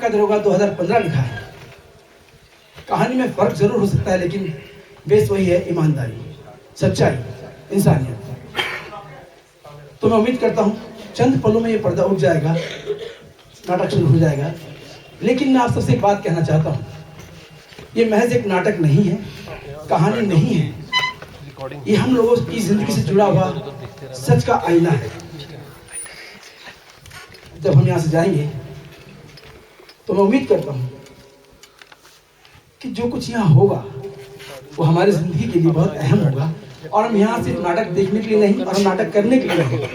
का दरोगा 2015 लिखा है। कहानी में फर्क जरूर हो सकता है, लेकिन बेस वही है, ईमानदारी, सच्चाई, इंसानियत। तो मैं उम्मीद करता हूँ चंद पलों में ये पर्दा उठ जाएगा, नाटक शुरू हो जाएगा। लेकिन मैं आप सबसे एक बात कहना चाहता हूँ, ये महज एक नाटक नहीं है, कहानी नहीं है, ये हम लोगों की जिंदगी से जुड़ा हुआ सच का आईना है। जब हम यहाँ से जाएंगे तो मैं उम्मीद करता हूँ कि जो कुछ यहाँ होगा वो हमारी जिंदगी के लिए बहुत अहम होगा, और हम यहाँ सिर्फ नाटक देखने के लिए नहीं, और हम नाटक करने के लिए नहीं,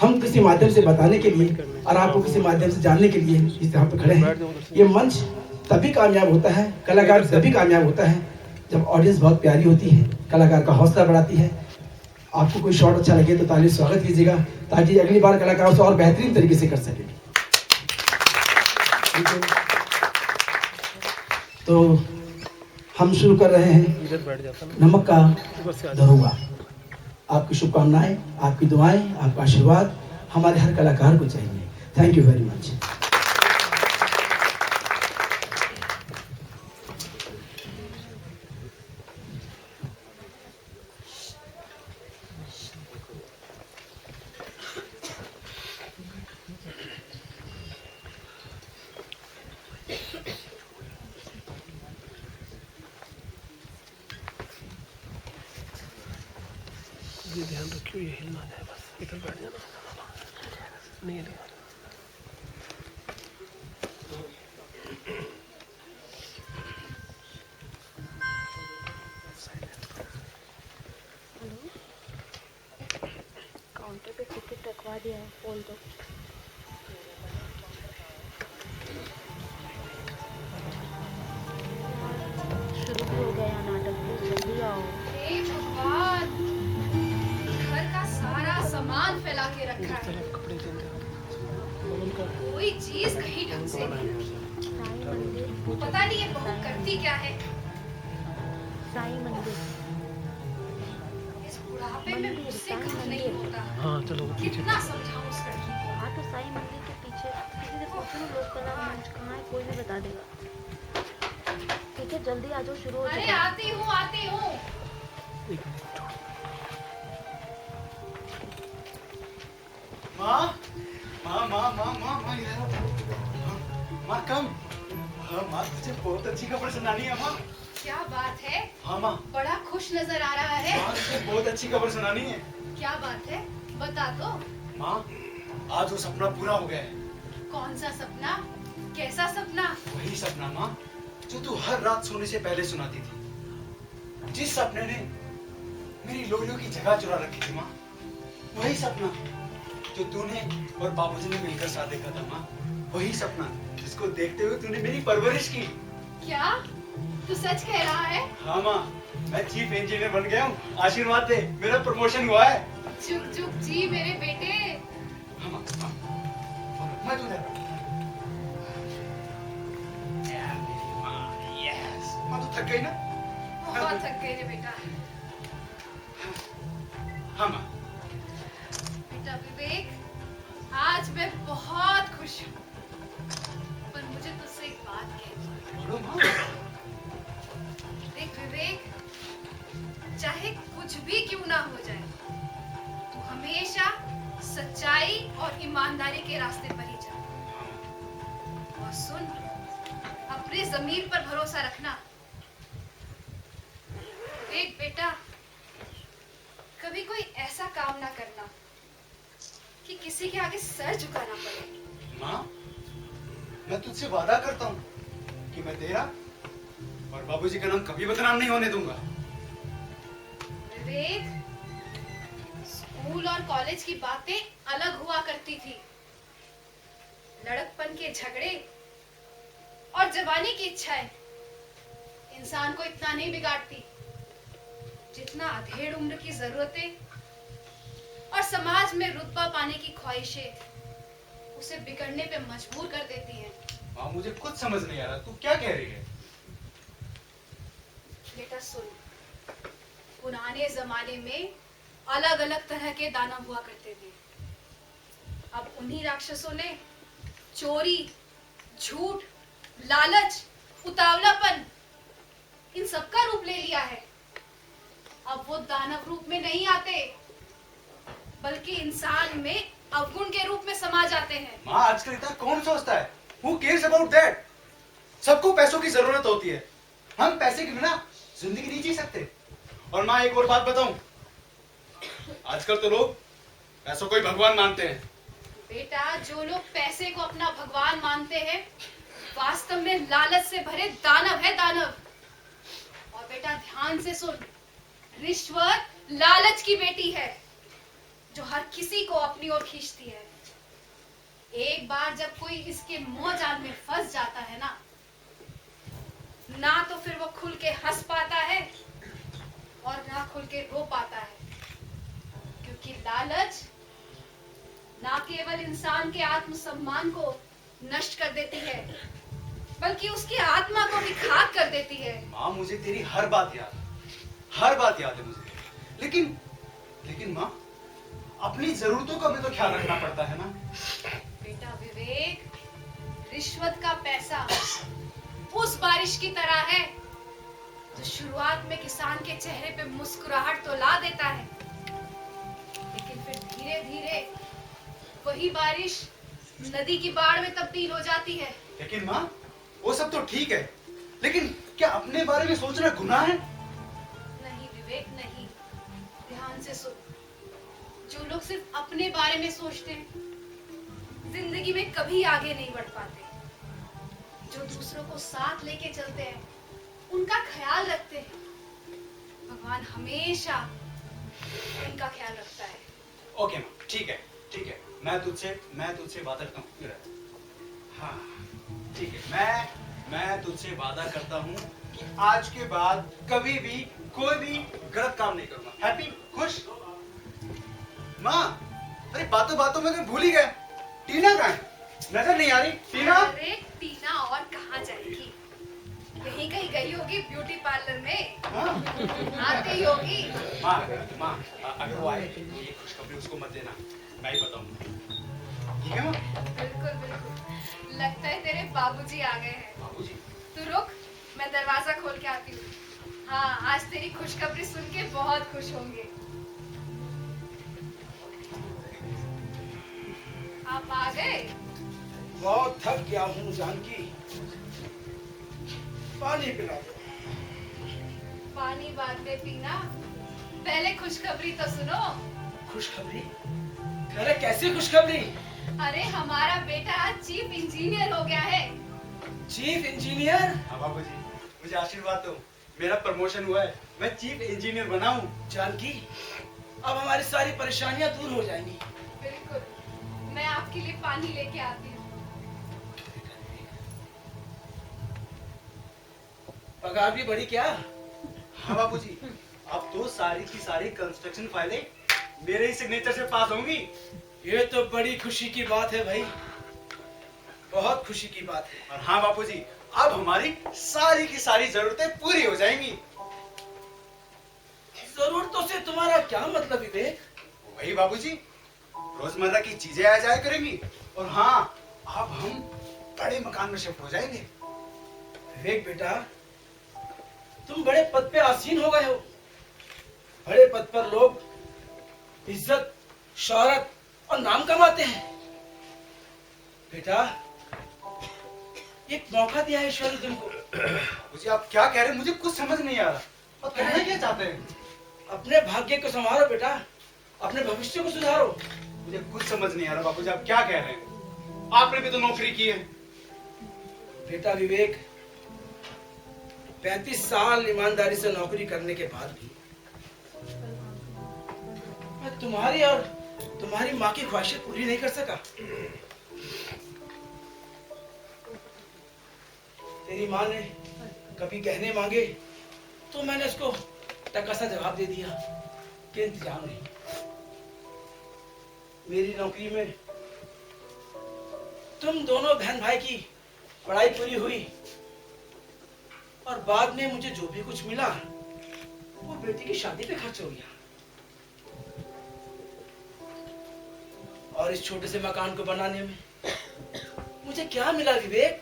हम किसी माध्यम से बताने के लिए और आपको किसी माध्यम से जानने के लिए इस यहाँ पे खड़े हैं। ये मंच तभी कामयाब होता है, कलाकार तभी कामयाब होता है जब ऑडियंस बहुत प्यारी होती है, कलाकार का हौसला बढ़ाती है। आपको कोई शॉट अच्छा लगे तो ताली स्वागत कीजिएगा, ताकि अगली बार कलाकार उसे और बेहतरीन तरीके से कर सके। तो हम शुरू कर रहे हैं नमक का दरोगा। आपकी शुभकामनाएं, आपकी दुआएं, आपका आशीर्वाद हमारे हर कलाकार को चाहिए। Thank you very much. ये ध्यान रखियो, ये हिल ना जाए, बस इधर बैठ जाना, नहीं हिलेगा। काउंटर पे टिकट रखवा दिया है, बोल दो। शुरू भी हो गया नाटक, प्लीज जल्दी आओ। हे भगवान, घर का सारा सामान फैला के रखा है, कपड़े कोई चीज कहीं ढंग से नहीं रखी। साईं मंदिर, पता नहीं ये बहू करती क्या है। साईं मंदिर, इस बुढ़ापे में मुझसे काम नहीं होता। हाँ चलो पीछे। कितना समझाऊं उस लड़की को। हाँ तो साईं मंदिर के पीछे किसी से पूछो ना, लोक कला मंच कहाँ है, कोई भी बता देगा। ठीक है जल्दी आ जाओ, शुरू हो अरे जाएगा। आती हूँ आती हूँ। एक मिनट छोड़। माँ माँ माँ माँ माँ माँ इधर आओ। माँ कम। हाँ माँ, तुझे बहुत अच्छी खबर सुनानी है माँ। क्या बात है, हाँ माँ। बड़ा खुश नजर आ रहा है। माँ तुझे बहुत अच्छी खबर सुनानी है। क्या बात है, बता दो। माँ आज वो सपना पूरा हो गया है। कौन सा सपना, कैसा सपना? वही सपना माँ जो तू हर रात सोने से पहले सुनाती थी। जिस सपने ने मेरी लोलियों की जगह चुरा रखी थी माँ, वही सपना जो तूने और बाबूजी ने मिलकर साथ देखा था माँ, वही सपना जिसको देखते हुए तूने मेरी परवरिश की। क्या तू सच कह रहा है? हाँ माँ, मैं चीफ इंजीनियर बन गया हूँ। आशीर्वाद दे, मेरा प्रमोशन हुआ है। चुप चुप जी मेरे बेटे। हाँ माँ, हाँ। मैं तुझे माँ तू थक गई ना? बहुत थक गए रे बेटा। हाँ माँ। बेटा विवेक, आज मैं बहुत खुश हूँ, पर मुझे तुझसे एक बात कहनी है। बोलो माँ। देख विवेक, चाहे कुछ भी क्यों ना हो जाए, तू हमेशा सच्चाई और ईमानदारी के रास्ते पर ही जा। और सुन, अपनी जमीर पर भरोसा रखना। देख बेटा, कभी कोई ऐसा काम ना करना कि किसी के आगे सर झुकाना पड़े। माँ, मैं तुझसे वादा करता हूँ कि मैं तेरा और बाबूजी का नाम कभी बदनाम नहीं होने दूंगा। विवेक, स्कूल और कॉलेज की बातें अलग हुआ करती थी। लड़कपन के झगड़े और जवानी की इच्छाएं इंसान को इतना नहीं बिगाड़ती जितना अधेड़ उम्र की जरूरतें और समाज में रुतबा पाने की ख्वाहिशें उसे बिगड़ने पे मजबूर कर देती हैं। माँ मुझे कुछ समझ नहीं आ रहा, तू क्या कह रही है? बेटा सुन, पुराने जमाने में अलग अलग तरह के दानव हुआ करते थे। अब उन्हीं राक्षसों ने चोरी, झूठ लालच, उतावलापन इन सबका रूप ले लिया है। अब वो दानव रूप में नहीं आते, बल्कि इंसान में अवगुण के रूप में समा जाते हैं। माँ, आजकल इतना कौन सोचता है? Who cares about that? सबको पैसों की जरूरत होती है। हम पैसे के बिना जिंदगी नहीं जी सकते। और माँ, एक और बात बताऊं, आजकल तो लोग पैसों को ही भगवान मानते हैं। बेटा, जो लोग पैसे को अपना भगवान मानते हैं, वास्तव में लालच से भरे दानव है, दानव। और बेटा ध्यान से सुन, रिश्वत लालच की बेटी है, जो हर किसी को अपनी ओर खींचती है। एक बार जब कोई इसके मोह जाल में फंस जाता है ना तो फिर वो खुल के हंस पाता है और ना खुल के रो पाता है, क्योंकि लालच ना केवल इंसान के आत्मसम्मान को नष्ट कर देती है, बल्कि उसकी आत्मा को भी खाक कर देती है। माँ, मुझे तेरी हर बात याद है मुझे। लेकिन माँ, अपनी जरूरतों का भी तो ख्याल रखना पड़ता है ना। बेटा विवेक, रिश्वत का पैसा उस बारिश की तरह है जो शुरुआत में किसान के चेहरे पे मुस्कुराहट तो ला देता है, लेकिन फिर धीरे धीरे वही बारिश नदी की बाढ़ में तब्दील हो जाती है। लेकिन माँ, वो सब तो ठीक है, लेकिन क्या अपने बारे में सोचना गुनाह है? नहीं विवेक, नहीं। ध्यान से सुन, जो लोग सिर्फ अपने बारे में सोचते हैं, जिंदगी में कभी आगे नहीं बढ़ पाते। जो दूसरों को साथ लेके चलते हैं, उनका ख्याल रखते हैं, भगवान हमेशा उनका ख्याल रखता है। ओके माँ, ठीक है। मैं तुझसे वादा करता हूँ। हाँ, ठीक है। मैं तुझसे वादा करता हूँ कि आज के बाद कभी भी कोई भी गलत काम नहीं करूँगा। हैप्पी, खुश? माँ, अरे बातों में तो भूल ही गए। टीना कहाँ है? नजर नहीं आ रही टीना। अरे टीना और कहाँ जाएगी? यहीं कहीं गई होगी ब्यूटी पार्लर में। हाँ? आती ही होगी। माँ, अगर वो आए तो ये खुशखबरी उसको मत देना, मैं ही बताऊंगा। ठीक है माँ? बिल्कुल। लगता है तेरे बाबूजी आ गए हैं। बाबूजी? तू रुक, मैं दरवाजा खोल के आती हूँ। हाँ, आज तेरी खुशखबरी सुन के बहुत खुश होंगे। आप आ गए? बहुत थक गया हूँ जानकी, पानी पिला दो। पानी बाद में पीना, पहले खुशखबरी तो सुनो। खुशखबरी? अरे कैसी खुशखबरी? अरे हमारा बेटा आज चीफ इंजीनियर हो गया है। Chief engineer? हाँ बाबूजी, मुझे आशीर्वाद दो, मेरा प्रमोशन हुआ है, मैं चीफ इंजीनियर बना हूँ। जानकी, अब हमारी सारी परेशानियां दूर हो जाएंगी। बिल्कुल, मैं आपके लिए पानी लेके आती हूँ। पगार भी बढ़ी क्या? हाँ बाबूजी, अब तो सारी की सारी कंस्ट्रक्शन फाइलें मेरे ही सिग्नेचर से पास होंगी। ये तो बड़ी खुशी की बात है भाई, बहुत खुशी की बात है। और हाँ बाबूजी, अब हमारी सारी की सारी जरूरतें पूरी हो जाएंगी। जरूरतों से तुम्हारा क्या मतलब विवेक? वही बाबूजी, रोजमर्रा की चीजें आ जाया करेंगी। और हाँ, अब हम बड़े मकान में शिफ्ट हो जाएंगे। विवेक बेटा, तुम बड़े पद पे आसीन हो गए हो। बड़े पद पर लोग इज्जत, शोहरत और नाम कमाते हैं। बेटा, एक मौका दिया है ईश्वर ने तुमको। बाबूजी, आप क्या कह रहे हैं? मुझे कुछ समझ नहीं आ रहा। और कहना क्या चाहते हैं? अपने भाग्य को संवारो बेटा, अपने भविष्य को सुधारो। मुझे कुछ समझ नहीं आ रहा बाबूजी, आप क्या कह रहे हैं? आपने भी तो नौकरी की है। बेटा विवेक, 35 साल ईमानदारी से नौकरी करने के बाद भी मैं तुम्हारी और तुम्हारी माँ की ख्वाहिशें पूरी नहीं कर सका। तेरी माँ ने कभी गहने मांगे तो मैंने उसको टका सा जवाब दे दिया कि इंतजाम नहीं। मेरी नौकरी में तुम दोनों बहन भाई की पढ़ाई पूरी हुई और बाद में मुझे जो भी कुछ मिला वो बेटी की शादी पे खर्च हो गया। और इस छोटे से मकान को बनाने में मुझे क्या मिला विवेक?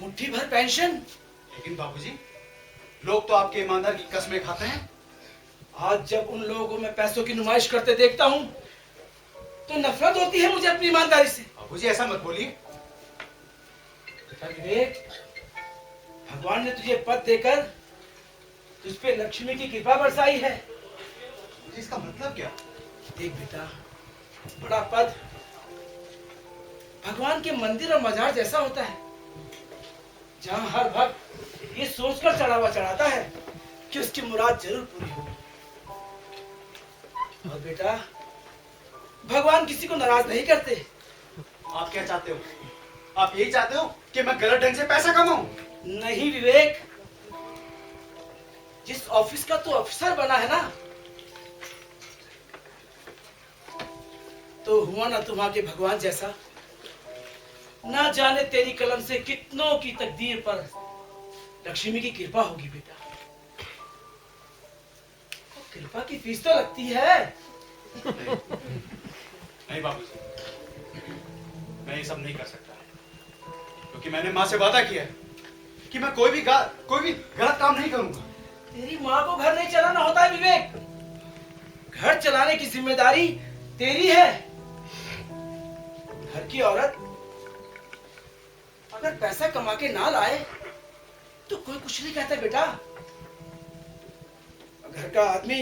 मुट्ठी भर पेंशन। लेकिन बाबूजी, लोग तो आपके ईमानदार की कसमें खाते हैं। आज जब उन लोगों को मैं पैसों की नुमाइश करते देखता हूँ तो नफरत होती है मुझे अपनी ईमानदारी से। बाबूजी ऐसा मत बोलिए। बेटा विवेक, भगवान ने तुझे पद देकर तुझ पे लक्ष्मी की कृपा बरसाई है। बाबूजी, इसका मतलब क्या? देख बेटा, बड़ा पद भगवान के मंदिर और मजार जैसा होता है, जहां हर भक्त ये सोचकर चढ़ावा चढ़ाता है कि उसकी मुराद जरूर पूरी होगी। और बेटा, भगवान किसी को नाराज नहीं करते। आप क्या चाहते हो? आप यही चाहते हो कि मैं गलत ढंग से पैसा कमाऊं? नहीं विवेक, जिस ऑफिस का तू अफसर बना है ना, तो हुआ ना तुम्हारे भगवान जैसा। ना जाने तेरी कलम से कितनों की तकदीर पर लक्ष्मी की कृपा होगी बेटा। कृपा की फीस तो लगती है। नहीं बाबूजी, मैं ये सब नहीं कर सकता, क्योंकि मैंने माँ से वादा किया है कि मैं कोई भी गलत काम नहीं करूंगा। तेरी माँ को घर नहीं चलाना होता है विवेक, घर चलाने की जिम्मेदारी तेरी है। घर की औरत अगर पैसा कमा के ना लाए तो कोई कुछ नहीं कहता बेटा। घर का आदमी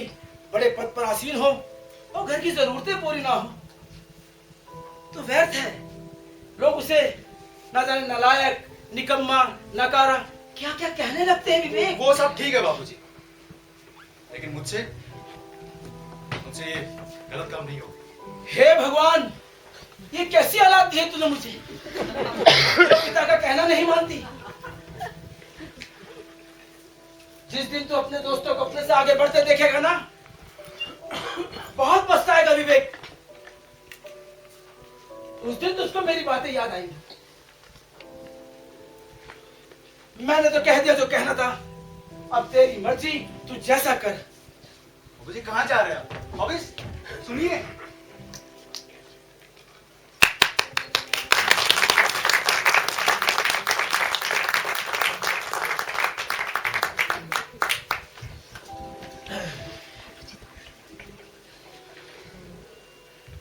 बड़े पद पर आसीन हो और घर की जरूरतें पूरी ना हो तो व्यर्थ है। लोग उसे ना जाने नालायक, निकम्मा, नकारा क्या क्या कहने लगते हैं विवेक। वो सब ठीक है बाबूजी, लेकिन मुझसे ये गलत काम नहीं होगा। हे भगवान, ये कैसी औलाद दी है तूने मुझे, पिता का कहना नहीं मानती। जिस दिन तू अपने दोस्तों को अपने से आगे बढ़ते देखेगा ना, बहुत पछताएगा विवेक। उस दिन तुझको मेरी बातें याद आएंगी। मैंने तो कह दिया जो कहना था, अब तेरी मर्जी, तू जैसा कर। बाबूजी कहाँ जा रहे हैं आप? बाबूजी सुनिए।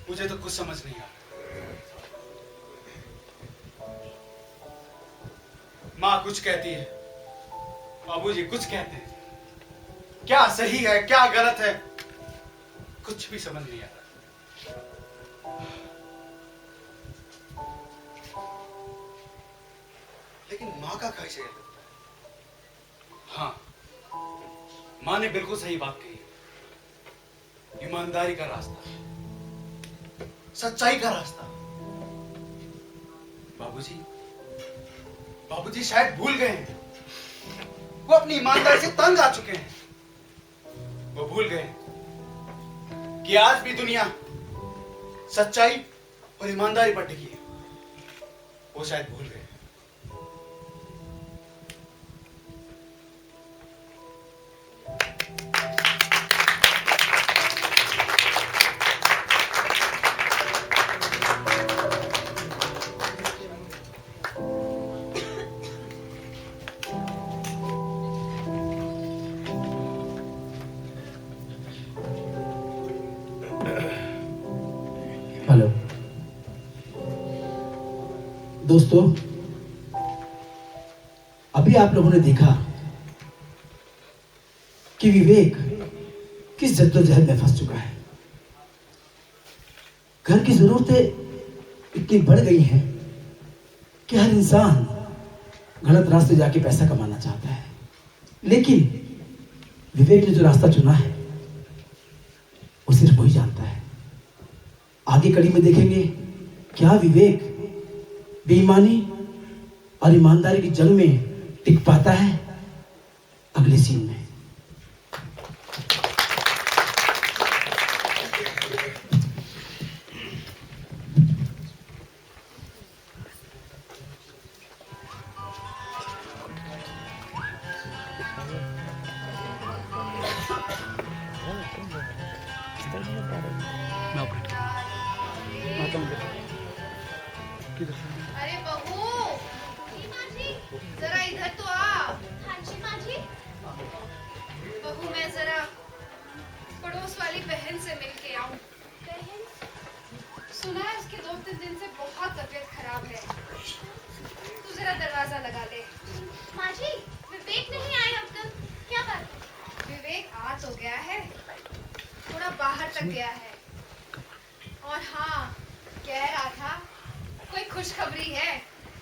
मुझे तो कुछ समझ नहीं आ रहा। माँ कुछ कहती है, बाबूजी कुछ कहते हैं। क्या सही है क्या गलत है, कुछ भी समझ नहीं आ रहा। लेकिन माँ का कैसे है? हाँ, माँ ने बिल्कुल सही बात कही। ईमानदारी का रास्ता, सच्चाई का रास्ता। बाबूजी शायद भूल गए हैं। वो अपनी ईमानदारी से तंग आ चुके हैं। वो भूल गए कि आज भी दुनिया सच्चाई और ईमानदारी पर टिकी है। वो शायद भूल गए। हेलो दोस्तों, अभी आप लोगों ने देखा कि विवेक किस जद्दोजहद में फंस चुका है। घर की जरूरतें इतनी बढ़ गई हैं कि हर इंसान गलत रास्ते जाके पैसा कमाना चाहता है, लेकिन विवेक ने जो रास्ता चुना है वो सिर्फ वही जानता है। आगे कड़ी में देखेंगे क्या विवेक बेईमानी और ईमानदारी की जंग में टिक पाता है। अगले सीन में किधर अरे बहू,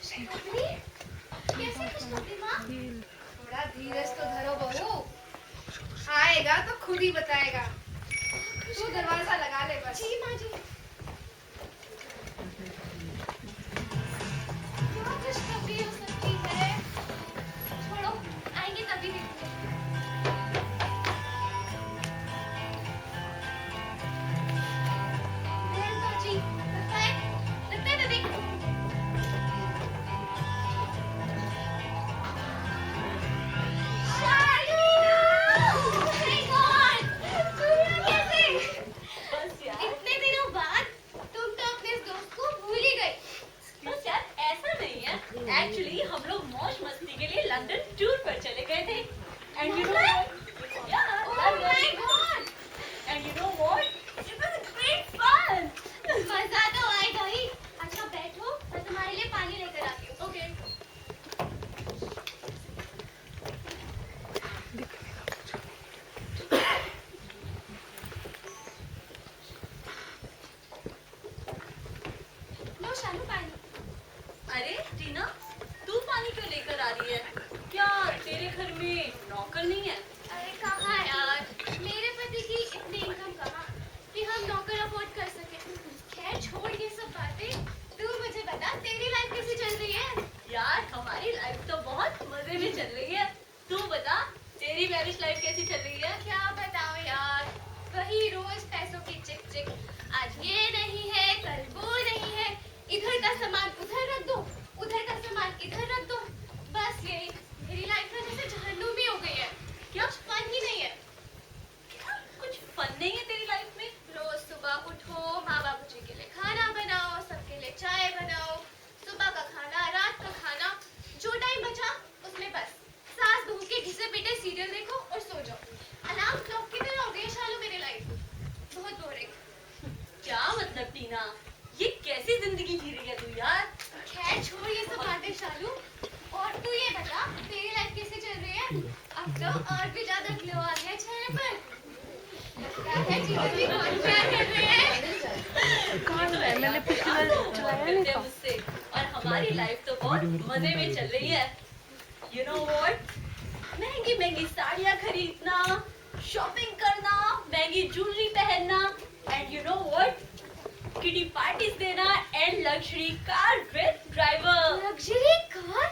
अरे, कैसे कुछ करती माँ? थोड़ा धीरज तो धरो बहू, आएगा तो खुद ही बताएगा। तू दरवाजा लगा ले बस। जी माँ जी। क्या खुशखबरी हो सकती है? छोड़ो, आएंगे तभी देखते। बहन जी, लगता है दीदी। बस यार, इतने दिनों बाद तुम तो अपने इस दोस्त को भूल ही गई। बस यार ऐसा नहीं है। एक्चुअली हम लोग मौज मस्ती के लिए लंदन टूर पर चले गए थे। And you know Oh my God! And you know what, it was great fun. मजा तो आएगा ही। अच्छा बैठो, मैं तुम्हारे लिए पानी लेकर आती हूँ। ओके। लो शानू पानी। अरे टीना, तू पानी क्यों लेकर आ रही है? क्या तेरे घर में नौकर नहीं है? अरे कहाँ यार, मेरे पति की इतनी इनकम कहाँ कि हम नौकर अफोर्ड कर सके। खैर छोड़ ये सब बातें, तू मुझे बता तेरी लाइफ कैसी चल रही है? यार हमारी लाइफ तो बहुत मजे में चल रही है। तू बता, तेरी मैरिज लाइफ कैसी चल रही है? क्या बताओ यार, वही रोज पैसों की चिक चिक। आज ये नहीं है, कल वो नहीं है, इधर का सामान उधर रख दो, उधर का सामान इधर रख दो। बस यही मेरी लाइफ में जैसे जहन्नुम ही हो गई है। क्या? कुछ फन ही नहीं है। कुछ फन नहीं है तेरी लाइफ में? रोज सुबह उठो, माँ बाबू जी के लिए खाना बनाओ, सबके लिए चाय बनाओ, सुबह का खाना, रात का खाना, जो टाइम बचा उसमें बस सास बहू के घिसे पीटे सीरियल देखो और सो जाओ। अलार्म क्लॉक की तरह हो गई है शालू मेरी लाइफ। बहुत बोरिंग। क्या मतलब टीना, ये कैसी जिंदगी जी रही है तू यार? खैर छोड़ ये सब बातें शालू, और तू ये बता तेरी लाइफ कैसे चल रही है? अब तो और भी ज्यादा ग्लो आ गया चेहरे पर। लगता है जीवन भी बहुत प्यार कर रहे हैं। कौन है? मैंने पिछले करते हैं मुझसे, और हमारी लाइफ तो बहुत मजे में चल रही है। यू नो व्हाट, महंगी महंगी साड़ियाँ खरीदना, शॉपिंग करना, महंगी ज्वेलरी पहनना, and you know what, kitty parties देना, and luxury car with driver. Luxury car?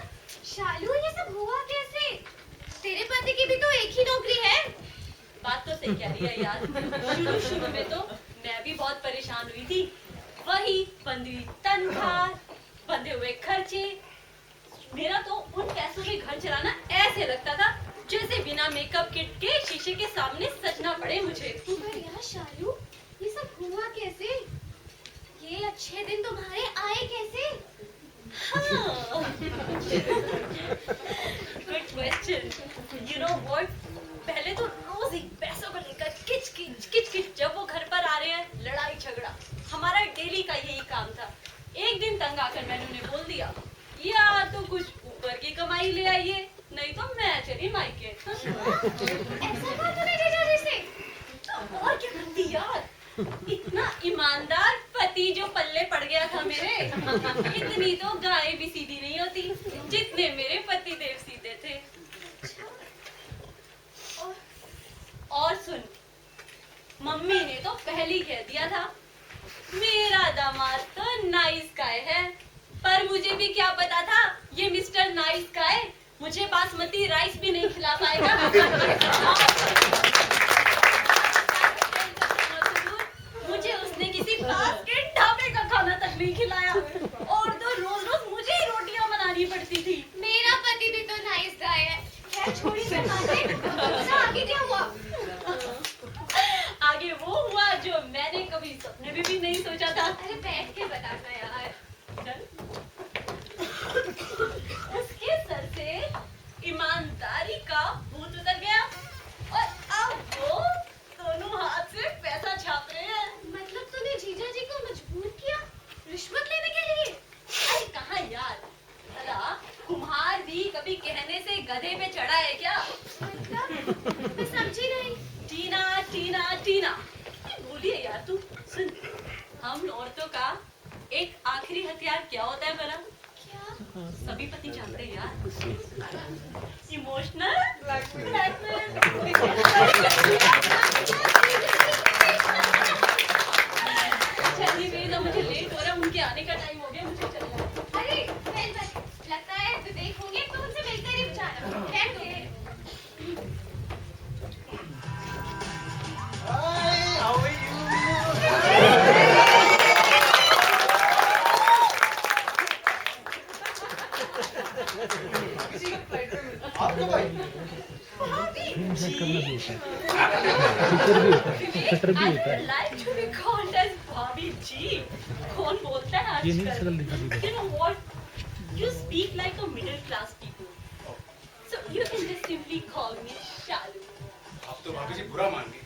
Shalu ये सब हुआ कैसे? तेरे पति की भी तो एक ही नौकरी है। बात तो सही कह रही है यार। शुरू शुरू में तो मैं भी बहुत परेशान हुई थी। वही बंधी हुई तनख्वाह, बंधे हुए खर्चे। मेरा तो उन पैसों में घर चलाना ऐसे लगता था जैसे बिना मेकअप किट के शीशे के सामने सजना पड़े मुझे। पर यार शालू ये सब हुआ कैसे? ये अच्छे दिन तुम्हारे आए कैसे? Good question. You know what, पहले तो रोज ही पैसों को लेकर किच किच जब वो घर पर आ रहे हैं लड़ाई झगड़ा, हमारा डेली का यही काम था। एक दिन तंग आकर मैंने उन्हें बोल दिया, या तो कुछ ऊपर की कमाई ले आइए, नहीं तो मैं चली मायके। ऐसा कहा तूने जीजाजी से? तो और क्या करती यार, इतना ईमानदार पति जो पल्ले पड़ गया था मेरे, इतनी तो गाय भी सीधी नहीं होती जितने मेरे पति देव सीधे थे। और सुन, मम्मी ने तो पहले ही कह दिया था मेरा दामाद तो नाइस गाय है, पर मुझे भी क्या पता था ये मिस्टर नाइस गाय मुझे बासमती राइस भी नहीं खिला पाएगा। मुझे उसने किसी पास के ढाबे का खाना तक नहीं खिलाया, और तो रोज रोज मुझे ही रोटियां बनानी पड़ती थी। मेरा पति भी तो नाइस गाय है। खैर छोड़ी सब बातें, अच्छा आगे क्या हुआ? आगे वो हुआ जो मैंने कभी सपने में भी नहीं सोचा था। अरे बैठ के बताना यार। उसके सर से ईमानदारी का भूत उतर गया, और अब वो दोनों हाथ से पैसा छाप रहे हैं। मतलब तूने जीजा जी को मजबूर किया रिश्वत लेने के लिए? अरे कहाँ यार, भला कुम्हार भी कभी कहने से गधे पे चढ़ा है क्या? मतलब मैं समझी नहीं। टीना टीना टीना, भूलिए यार तू। सुन, हम औरतों का एक आखिरी हथियार क्या होता है भला? क्या? सभी पति जानते हैं यार। Emotional blackmail. चलिए मेरी, मुझे लेट हो रहा है, उनके आने का टाइम हो गया, मुझे चलना है। अरे लगता है विवेक होंगे तो उनसे मिलकर ही जाना। शटर भी होता है। Like to be called as bhabhi ji. कौन बोलता है ये नहीं आजकल? शक्ल दिखा दी। You know what? You speak like a middle class people. So you can just simply call me Shalu. आप तो भाभी जी बुरा मान गई।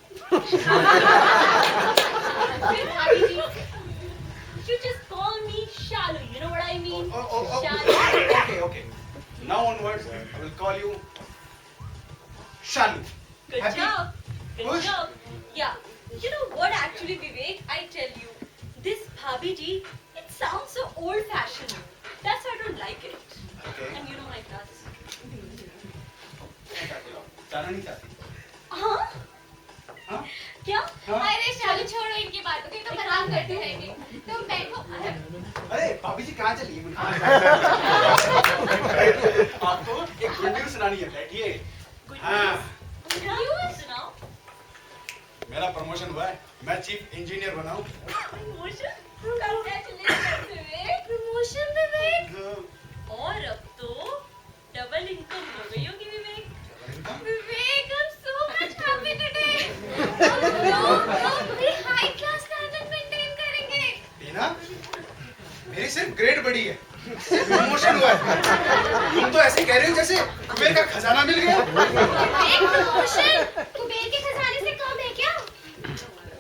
भाभी जी, you just call me Shalu. You know what I mean? Shalu. Okay. Now onwards, I will call you Shalu. Good Happy? job. Good Push. job. Yeah. You know what actually, Vivek? I tell you, this Bhabhi ji, it sounds so old-fashioned. That's why I don't like it. Okay. And you know my class. जाना नहीं चाहती? हाँ? हाँ? क्या? हाँ? अरे शालू छोड़ो इनकी बातों की, तो मजाक करते रहेंगे। तुम बैठो। अरे भाभी जी कहाँ चली है? आपको एक गुड न्यूज़ सुनानी है, बैठिए। Good हाँ। news. News? सुनाओ। मेरा प्रमोशन हुआ है, मैं चीफ इंजीनियर बना हूँ। Promotion? Congratulations, Vivek. प्रमोशन विवेक। और अब तो डबल इनकम हो गई होगी, विवेक। विवेक, I'm so much happy today. हम लोग भी हाई क्लास स्टैंडर्ड मेंटेन करेंगे। टीना, मेरी सिर्फ ग्रेड बढ़ी है, प्रमोशन हुआ है। तुम तो ऐसे कह रहे हो जैसे कुबेर का खजाना मिल गया। विवेक, प्रमोशन कुबेर के खजाने से कम है क्या?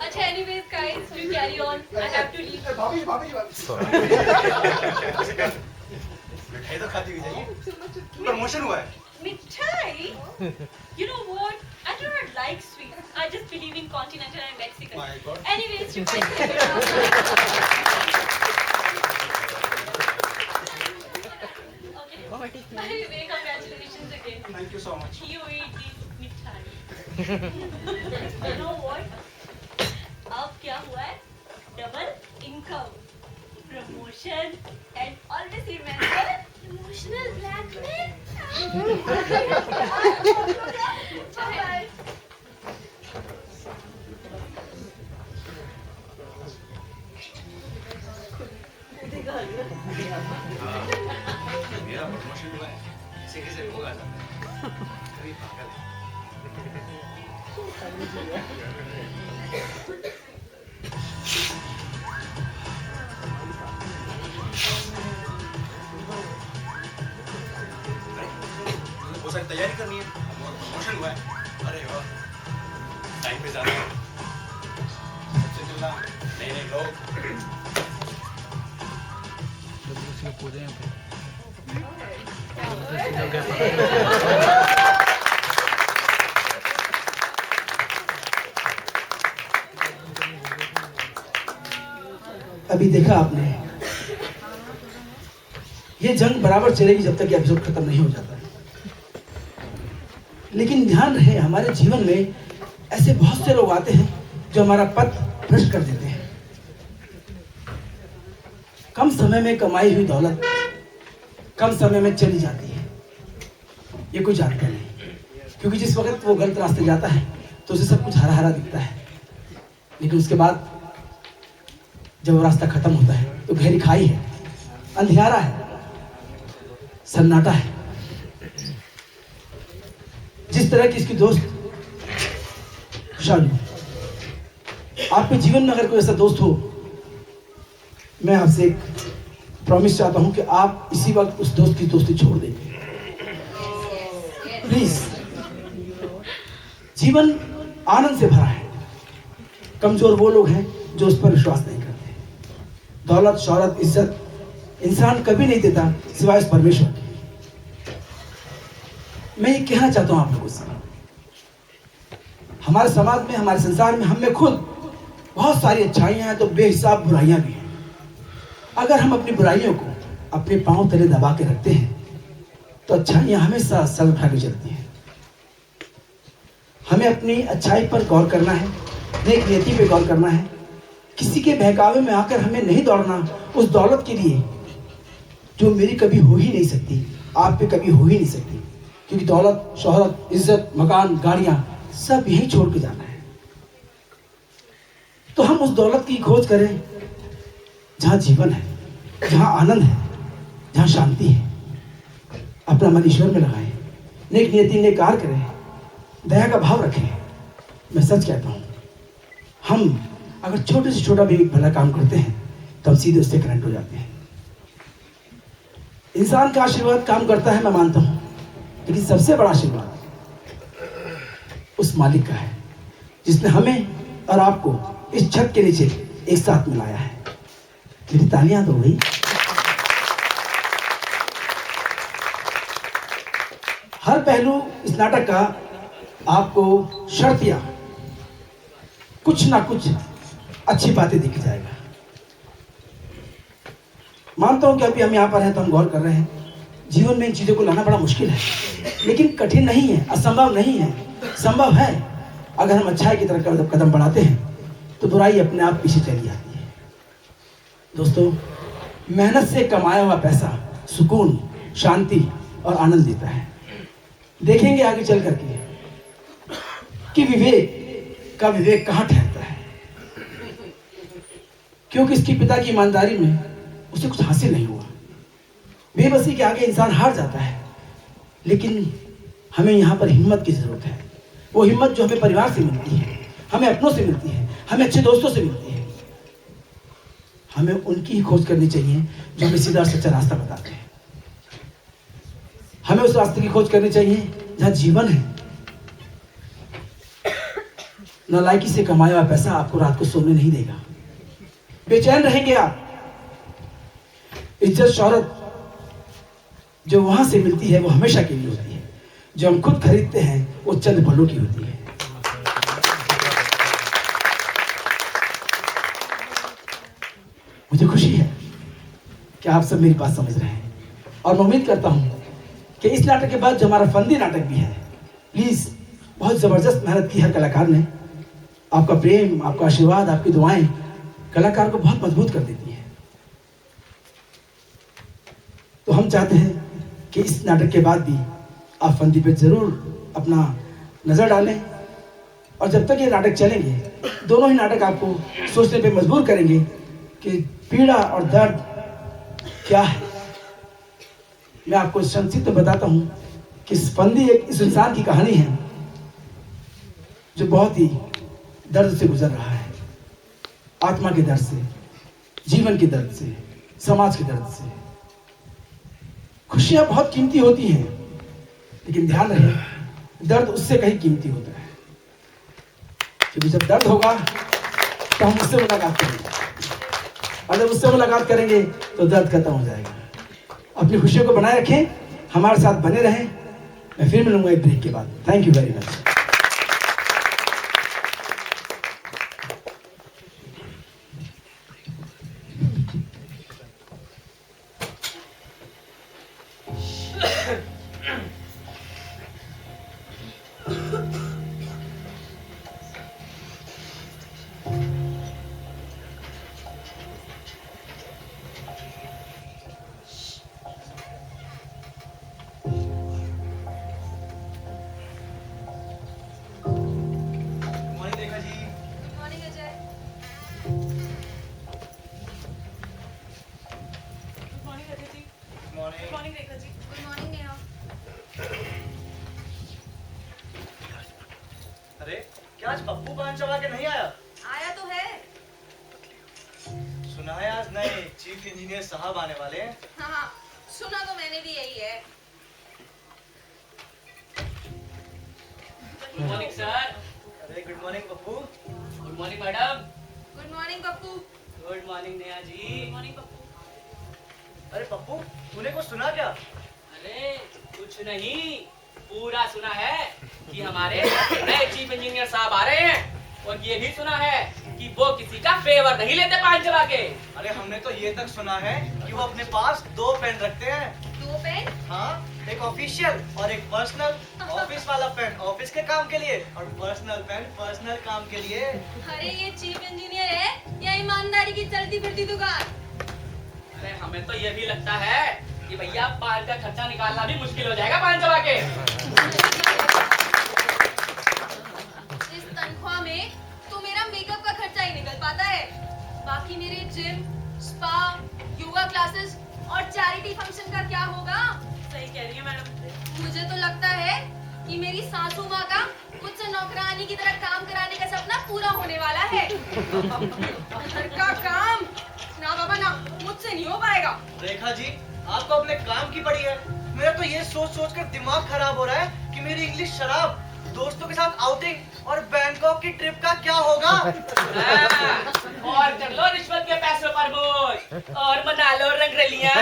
अच्छा, anyways, guys, you carry on. I have to leave. भाभी जी। मिठाई तो खाती हुई जाइए। प्रमोशन हुआ है। मिठाई? You know what? I do not like sweets. I just believe in continental and Mexican. My God. Anyways, you guys take it. Okay. Bye, Vivek. Congratulations again. Thank you so much. You eat this मिठाई. You know what? अब क्या हुआ है? Double income, promotion, and always remember emotional blackmail. Bye. मेरा promotion हुआ है, कैसे होगा कभी पागल है। बहुत सारी तैयारी करनी है, प्रमोशन हुआ है। अरे वाह, टाइम पे जाना है, सबसे मिलना, नए लोग। पूजे हैं अभी देखा आपने, ये जंग बराबर चलेगी जब तक ये एपिसोड खत्म नहीं हो जाता है। लेकिन ध्यान रहे, हमारे जीवन में ऐसे बहुत से लोग आते हैं जो हमारा पथ भ्रष्ट कर देते हैं। कम समय में कमाई हुई दौलत कम समय में चली जाती है, ये कोई जानता नहीं। क्योंकि जिस वक्त वो गलत रास्ते जाता है तो उसे सब कुछ हरा हरा दिखता है, लेकिन उसके बाद जब वो रास्ता खत्म होता है तो गहरी खाई है, अंधियारा है, सन्नाटा है। जिस तरह की इसकी दोस्त शालू, आपके जीवन में अगर कोई ऐसा दोस्त हो, मैं आपसे एक प्रॉमिस चाहता हूं कि आप इसी वक्त उस दोस्त की दोस्ती छोड़ देंगे। प्लीज, जीवन आनंद से भरा है। कमजोर वो लोग हैं जो उस पर विश्वास नहीं करते। दौलत, शौहरत, इज्जत इंसान कभी नहीं देता सिवाय उस परमेश्वर के। मैं ये कहना चाहता हूं आप लोगों से, हमारे समाज में, हमारे संसार में, हम में खुद बहुत सारी अच्छाइयां हैं तो बेहिसाब बुराइयां भी हैं। अगर हम अपनी बुराइयों को अपने पांव तले दबा के रखते हैं तो अच्छाइयां हमेशा सर उठा के चलती हैं। हमें अपनी अच्छाई पर गौर करना है, नेक नीति पे गौर करना है। किसी के बहकावे में आकर हमें नहीं दौड़ना उस दौलत के लिए जो मेरी कभी हो ही नहीं सकती, आप पे कभी हो ही नहीं सकती, क्योंकि दौलत, शोहरत, इज्जत, मकान, गाड़ियां सब यहीं छोड़ के जाना है। तो हम उस दौलत की खोज करें जहां जीवन है, जहां आनंद है, जहां शांति है। अपना मन ईश्वर में लगाएं, नेक नियति नेक कार्य करें, दया का भाव रखें। मैं सच कहता हूं, हम अगर छोटे से छोटा भी भला काम करते हैं तो हम सीधे उससे कनेक्ट हो जाते हैं। इंसान का आशीर्वाद काम करता है, मैं मानता हूं, लेकिन सबसे बड़ा आशीर्वाद उस मालिक का है जिसने हमें और आपको इस छत के नीचे एक साथ मिलाया है। मेरी तालियां तो हुई। हर पहलू इस नाटक का आपको शर्तिया कुछ ना कुछ अच्छी बातें दिख जाएगा। मानता हूं कि अभी हम यहाँ पर हैं तो हम गौर कर रहे हैं। जीवन में इन चीजों को लाना बड़ा मुश्किल है, लेकिन कठिन नहीं है, असंभव नहीं है, संभव है। अगर हम अच्छाई की तरफ कदम बढ़ाते हैं तो बुराई अपने आप पीछे चली आती है। दोस्तों, मेहनत से कमाया हुआ पैसा सुकून, शांति और आनंद देता है। देखेंगे आगे चल करके कि विवेक का विवेक कहाँ ठहरता है, क्योंकि इसके पिता की ईमानदारी में उसे कुछ हासिल नहीं हुआ। बेबसी के आगे इंसान हार जाता है, लेकिन हमें यहाँ पर हिम्मत की जरूरत है। वो हिम्मत जो हमें परिवार से मिलती है, हमें अपनों से मिलती है, हमें अच्छे दोस्तों से मिलती है। हमें उनकी ही खोज करनी चाहिए जो हमें सीधा और सच्चा रास्ता बताते हैं। हमें उस रास्ते की खोज करनी चाहिए जहां जीवन है। नालायकी से कमाया हुआ पैसा आपको रात को सोने नहीं देगा, बेचैन रहेंगे आप। इज्जत शौहरत जो वहां से मिलती है वो हमेशा के लिए होती है, जो हम खुद खरीदते हैं वो चंद पलों की होती है। मुझे खुशी है कि आप सब मेरी बात समझ रहे हैं, और मैं उम्मीद करता हूं कि इस नाटक के बाद जो हमारा फंदी नाटक भी है, प्लीज बहुत जबरदस्त मेहनत की हर कलाकार ने। आपका प्रेम, आपका आशीर्वाद, आपकी दुआएं कलाकार को बहुत मजबूत कर देती हैं। तो हम चाहते हैं कि इस नाटक के बाद भी आप फंदी पे जरूर अपना नजर डालें, और जब तक ये नाटक चलेंगे, दोनों ही नाटक आपको सोचने पे मजबूर करेंगे कि पीड़ा और दर्द क्या है। मैं आपको संक्षिप्त में बताता हूं कि फंदी एक इस इंसान की कहानी है जो बहुत ही दर्द से गुजर रहा है, आत्मा के दर्द से, जीवन के दर्द से, समाज के दर्द से। खुशियां बहुत कीमती होती हैं, लेकिन ध्यान रहे, दर्द उससे कहीं कीमती होता है, क्योंकि जब दर्द होगा तो हम उससे मुलाकात करेंगे, और जब उससे मुलाकात करेंगे तो दर्द खत्म हो जाएगा। अपनी खुशियों को बनाए रखें, हमारे साथ बने रहें। मैं फिर मिलूंगा एक ब्रेक के बाद। Thank you very much. अरे क्या आज पप्पू पान चबा के नहीं आया? आया तो है। सुना है आज नए चीफ इंजीनियर साहब आने वाले हैं। हाँ, सुना तो मैंने भी यही है। Good morning sir. अरे good morning Pappu. Good morning madam. Good morning Pappu. Good morning Neha ji. Good morning Pappu. अरे पप्पू, तूने कुछ सुना क्या? अरे कुछ नहीं, पूरा सुना है कि हमारे नए चीफ इंजीनियर साहब आ रहे हैं, और ये भी सुना है कि वो किसी का फेवर नहीं लेते पान चला के। अरे हमने तो ये तक सुना है कि वो अपने पास 2 पेन रखते हैं। 2 पेन? हाँ, एक ऑफिशियल और एक पर्सनल। ऑफिस वाला पेन ऑफिस के काम के लिए और पर्सनल पेन पर्सनल काम के लिए। अरे ये चीफ इंजीनियर है या ईमानदारी की चलती फिरती दुकान? अरे हमें तो ये भी लगता है कि भैया पान का खर्चा निकालना भी मुश्किल हो जाएगा पान चबा के। इस तनख्वाह में तो मेरा मेकअप का खर्चा ही निकल पाता है। बाकी मेरे जिम, स्पा, योगा क्लासेस और चैरिटी फंक्शन का क्या होगा? सही कह रही है मैडम। मुझे तो लगता है कि मेरी सासू माँ का मुझसे नौकरानी की तरह काम कराने का सपना पूरा होने वाला है। घर का काम ना बाबा ना, मुझसे नहीं हो पाएगा। रेखा जी, आपको अपने काम की पड़ी है। मेरा तो ये सोच सोच कर दिमाग खराब हो रहा है कि मेरी इंग्लिश शराब, दोस्तों के साथ आउटिंग और बैंकॉक की ट्रिप का क्या होगा। और कर लो रिश्वत के पैसों पर बोझ और मना लो रंगरलियां।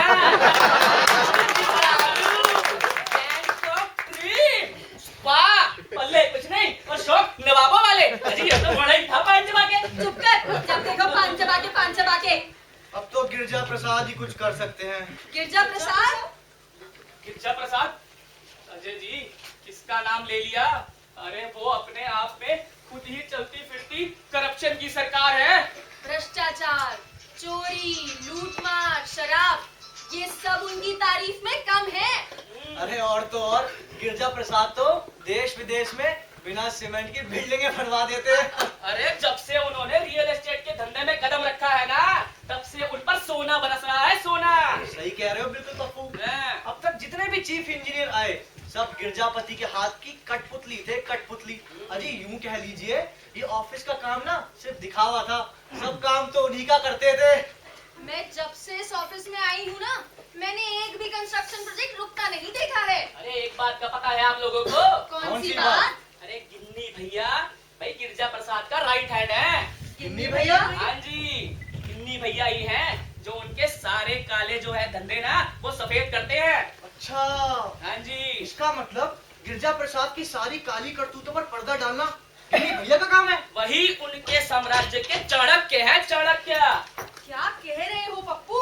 पल्ले कुछ नहीं और शौक नवाबों वाले। अजी ये तो बड़ा ही था पान चबा के। चुप कर, जब देखो पान चबा के। अब तो गिरजा प्रसाद ही कुछ कर सकते हैं। गिरजा प्रसाद? गिरजा प्रसाद? अजय जी किसका नाम ले लिया? अरे वो अपने आप में खुद ही चलती फिरती करप्शन की सरकार है। भ्रष्टाचार, चोरी, लूटमार, शराब, ये सब उनकी तारीफ में कम है। अरे और तो और, गिरजा प्रसाद तो देश विदेश में बिना सीमेंट की बिल्डिंगें बनवा देते हैं। अरे जब से उन्होंने रियल एस्टेट के धंधे में कदम रखा है ना, तब से उन पर सोना बरस रहा है, सोना। सही कह रहे हो बिल्कुल पप्पू। हाँ। अब तक जितने भी चीफ इंजीनियर आए सब गिरजापति के हाथ की कठपुतली थे, कठपुतली। अजी यूं कह लीजिए ये ऑफिस का काम ना सिर्फ दिखावा था, सब काम तो उन्हीं का करते थे। मैं जब से इस ऑफिस में आई हूँ ना, मैंने एक भी कंस्ट्रक्शन प्रोजेक्ट रुकता नहीं देखा है। अरे एक बात का पता है आप लोगों को? कौन सी बात? अरे गिन्नी भैया भाई गिरजा प्रसाद का राइट हैंड है। गिन्नी भैया? हाँ जी, गिन्नी भैया ही हैं जो उनके सारे काले जो है धंधे ना वो सफेद करते हैं। अच्छा, हाँ जी। इसका मतलब गिरजा प्रसाद की सारी काली करतूतों पर पर्दा डालना गिन्नी भैया का काम है। वही उनके साम्राज्य के चाणक्य हैं, चाणक्य। क्या कह रहे हो पप्पू?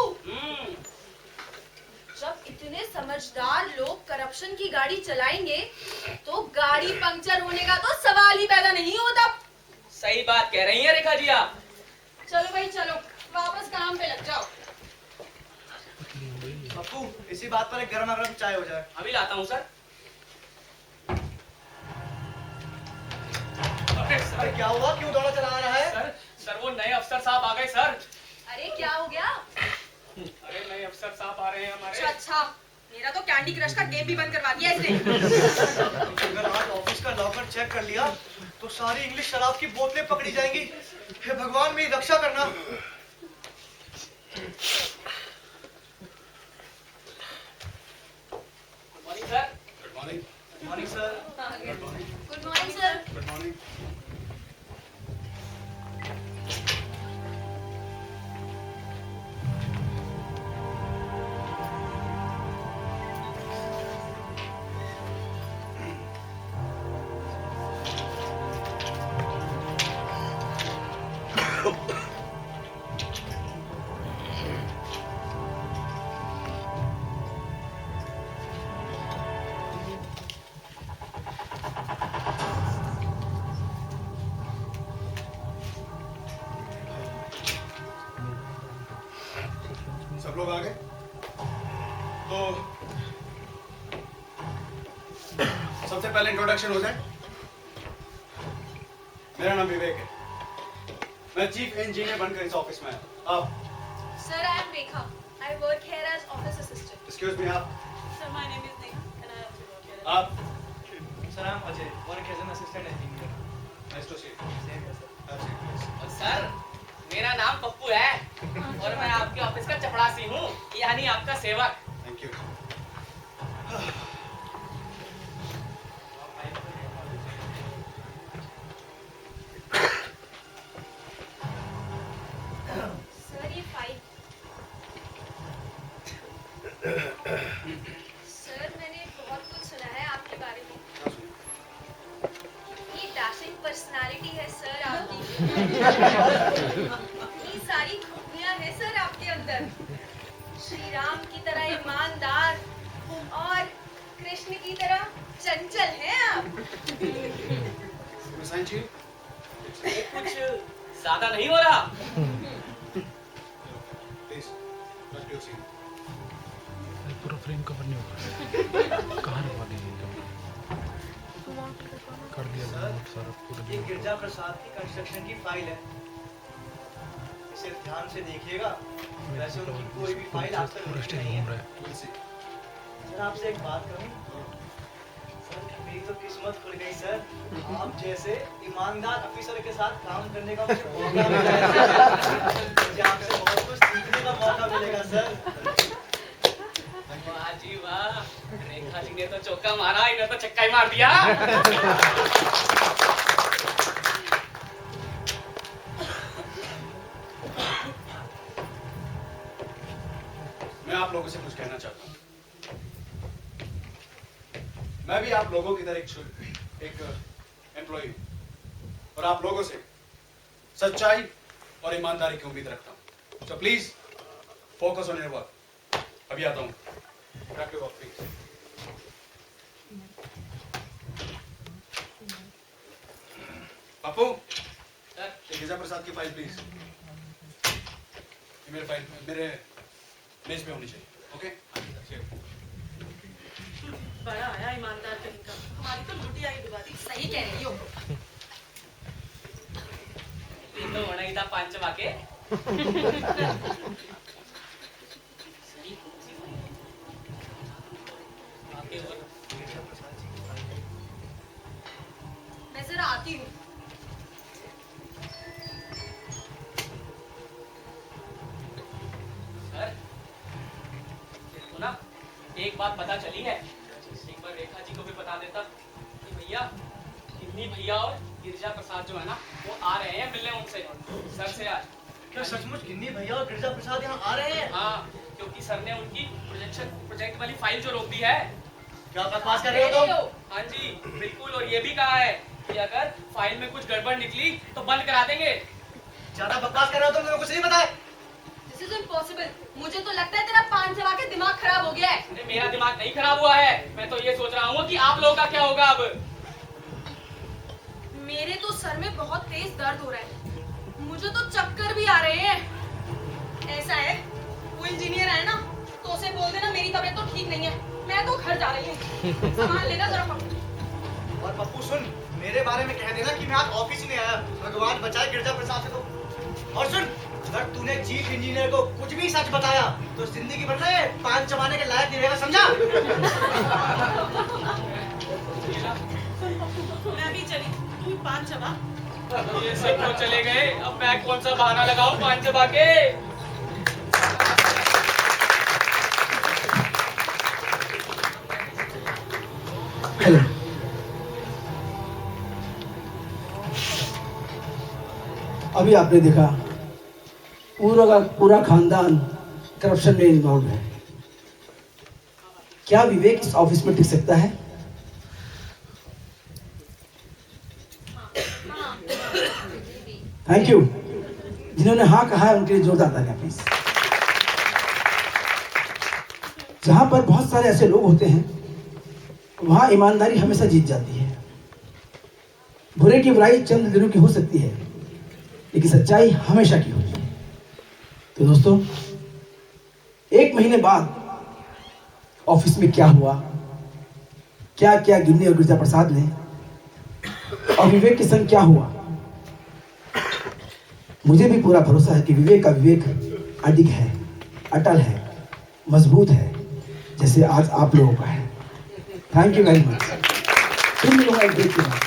जब इतने समझदार लोग करप्शन की गाड़ी चलाएंगे तो गाड़ी पंक्चर होने का तो सवाल ही पैदा नहीं होता। सही बात कह रही हैं रेखा जी आप। चलो भाई चलो, वापस काम पे लग जाओ। पप्पू, इसी बात पर एक गर्मा गर्म चाय हो जाए। अभी लाता हूँ सर। अरे क्या हुआ, क्यों दौड़ा चला रहा है? सर वो नए अफसर साहब आ गए सर। अरे क्या हो गया? अरे नए अफसर साहब आ रहे हैं हमारे। अच्छा, मेरा तो कैंडी क्रश का गेम भी बंद करवा दिया इसने। अगर आज ऑफिस का लॉकर चेक कर लिया तो सारी इंग्लिश शराब की बोतलें पकड़ी जाएंगी। हे भगवान, मेरी रक्षा करना। Good morning sir. Good morning sir. Good morning sir. Good morning. सब लोग आ गए तो सबसे पहले इंट्रोडक्शन हो जाए। मेरा नाम विवेक है, मैं चीफ इंजीनियर बनकर इस ऑफिस में आया। आप? Sir, I am Rekha. I work here as office assistant. Excuse me, आप? Sir, my name is Neha and I also work here. आप? Sir, I'm Ajay, work as an assistant engineer. Nice to see you. Same है sir. और sir मेरा नाम पप्पू है और मैं आपके ऑफिस का चपड़ासी हूँ, यानी आपका सेवक। Thank you. Sir, ये फाइल। सर, मैंने बहुत कुछ सुना है आपके बारे में। ये डैशिंग पर्सनालिटी है सर आपकी। ये सारी खूबियां हैं सर आपके अंदर। श्री chill. ये कुछ ज्यादा नहीं हो रहा? Please, not your scene. पूरा फ्रेम कवर नहीं होगा। कहाँ रखवा दीजिए कर दिया सारा पूरा। ये गिरजा प्रसाद की कंस्ट्रक्शन की फाइल है, इसे ध्यान से देखिएगा। वैसे उनकी कोई भी फाइल आज तक पूरा लिखी स्टेज नहीं है। घूम रहा है। We'll see. सर आपसे एक बात कहूँ, सर मेरी तो किस्मत खुल गई सर। आप जैसे ईमानदार अफसर के साथ काम करने का मुझे मौका मिला है सर। मुझे आपसे बहुत कुछ सीखने का मौका मिलेगा सर। वाह जी वाह, रेखा जी ने तो चौका मारा, इन्हें तो छक्का ही मार दिया। मैं आप लोगों से कुछ कहना चाहता हूँ। मैं भी आप लोगों की तरह एक एम्प्लॉय हूँ और आप लोगों से सच्चाई और ईमानदारी की उम्मीद रखता हूँ। So please focus on your work. अभी आता हूँ। Wrap your work, please. Pappu, ये गिरजा प्रसाद की फाइल प्लीज। ये मेरे फाइल मेरे मेज पे होनी चाहिए। ओके? बड़ा आया ईमानदार कहीं का, हमारी तो लुटी आई डुबा दी। सही कह रही हो। ये तो होना ही था पांचवा के। मैं जरा आती हूँ। सर, देखो ना, एक बात पता चली है। एक बार रेखा जी को भी बता देता कि भैया, किन्नी भैया और गिरजा प्रसाद जो है ना, वो आ रहे हैं मिलने उनसे, सर से आज। क्या सचमुच गिन्नी भैया और गिरजा प्रसाद यहाँ आ रहे हैं? हाँ, क्योंकि सर ने उनकी प्रोजेक्ट वाली फाइल जो रोक दी है। क्या बकवास कर रहे हो तुम? हाँ जी, बिल्कुल। और ये भी कहा है कि अगर फाइल में कुछ गड़बड़ निकली तो बंद करा देंगे। ज्यादा बकवास कर रहे हो तुम, मुझे कुछ नहीं पता है। This is impossible. मुझे तो लगता है तेरा पान चबा के दिमाग खराब हो गया है। अरे मेरा दिमाग नहीं खराब हुआ है, मैं तो ये सोच रहा हूँ कि आप लोगों का क्या होगा अब। मेरे तो सर में बहुत तेज दर्द हो रहा है, मुझे तो चक्कर भी आ रहे हैं। ऐसा है, वो इंजीनियर है ना, तो उसे बोल देना मेरी तबीयत तो ठीक नहीं है, मैं तो घर जा रही हूँ। सामान लेना जरा पप्पू। और पप्पू सुन, मेरे बारे में कह देना कि मैं आज ऑफिस ही नहीं आया। भगवान बचाए गिरजा प्रसाद से तो। और सुन, अगर तूने चीफ इंजीनियर को कुछ भी सच बताया तो जिंदगी भर में पान चबाने के लायक नहीं रहेगा, समझा? मैं भी चली, तू पान चबा। ये सब तो चले गए, अब मैं कौन सा बहाना लगाऊं पान चबा के। हेलो। अभी आपने देखा पूरा का पूरा खानदान करप्शन में इन्वॉल्व है। क्या विवेक इस ऑफिस में टिक सकता है? Thank you. जिन्होंने हाँ कहा है उनके लिए जोरदार तालियां प्लीज। जहां पर बहुत सारे ऐसे लोग होते हैं वहां ईमानदारी हमेशा जीत जाती है। बुरे की बुराई चंद दिनों की हो सकती है, लेकिन सच्चाई हमेशा की होती है। तो दोस्तों, एक महीने बाद ऑफिस में क्या हुआ, क्या क्या गिन्नी और गिरजा प्रसाद ने और विवेक के संग क्या हुआ, मुझे भी पूरा भरोसा है कि विवेक का विवेक अडिग है, अटल है, मजबूत है, जैसे आज आप लोगों का है। Thank you very much. फिर मिलूंगा एक ब्रेक के बाद।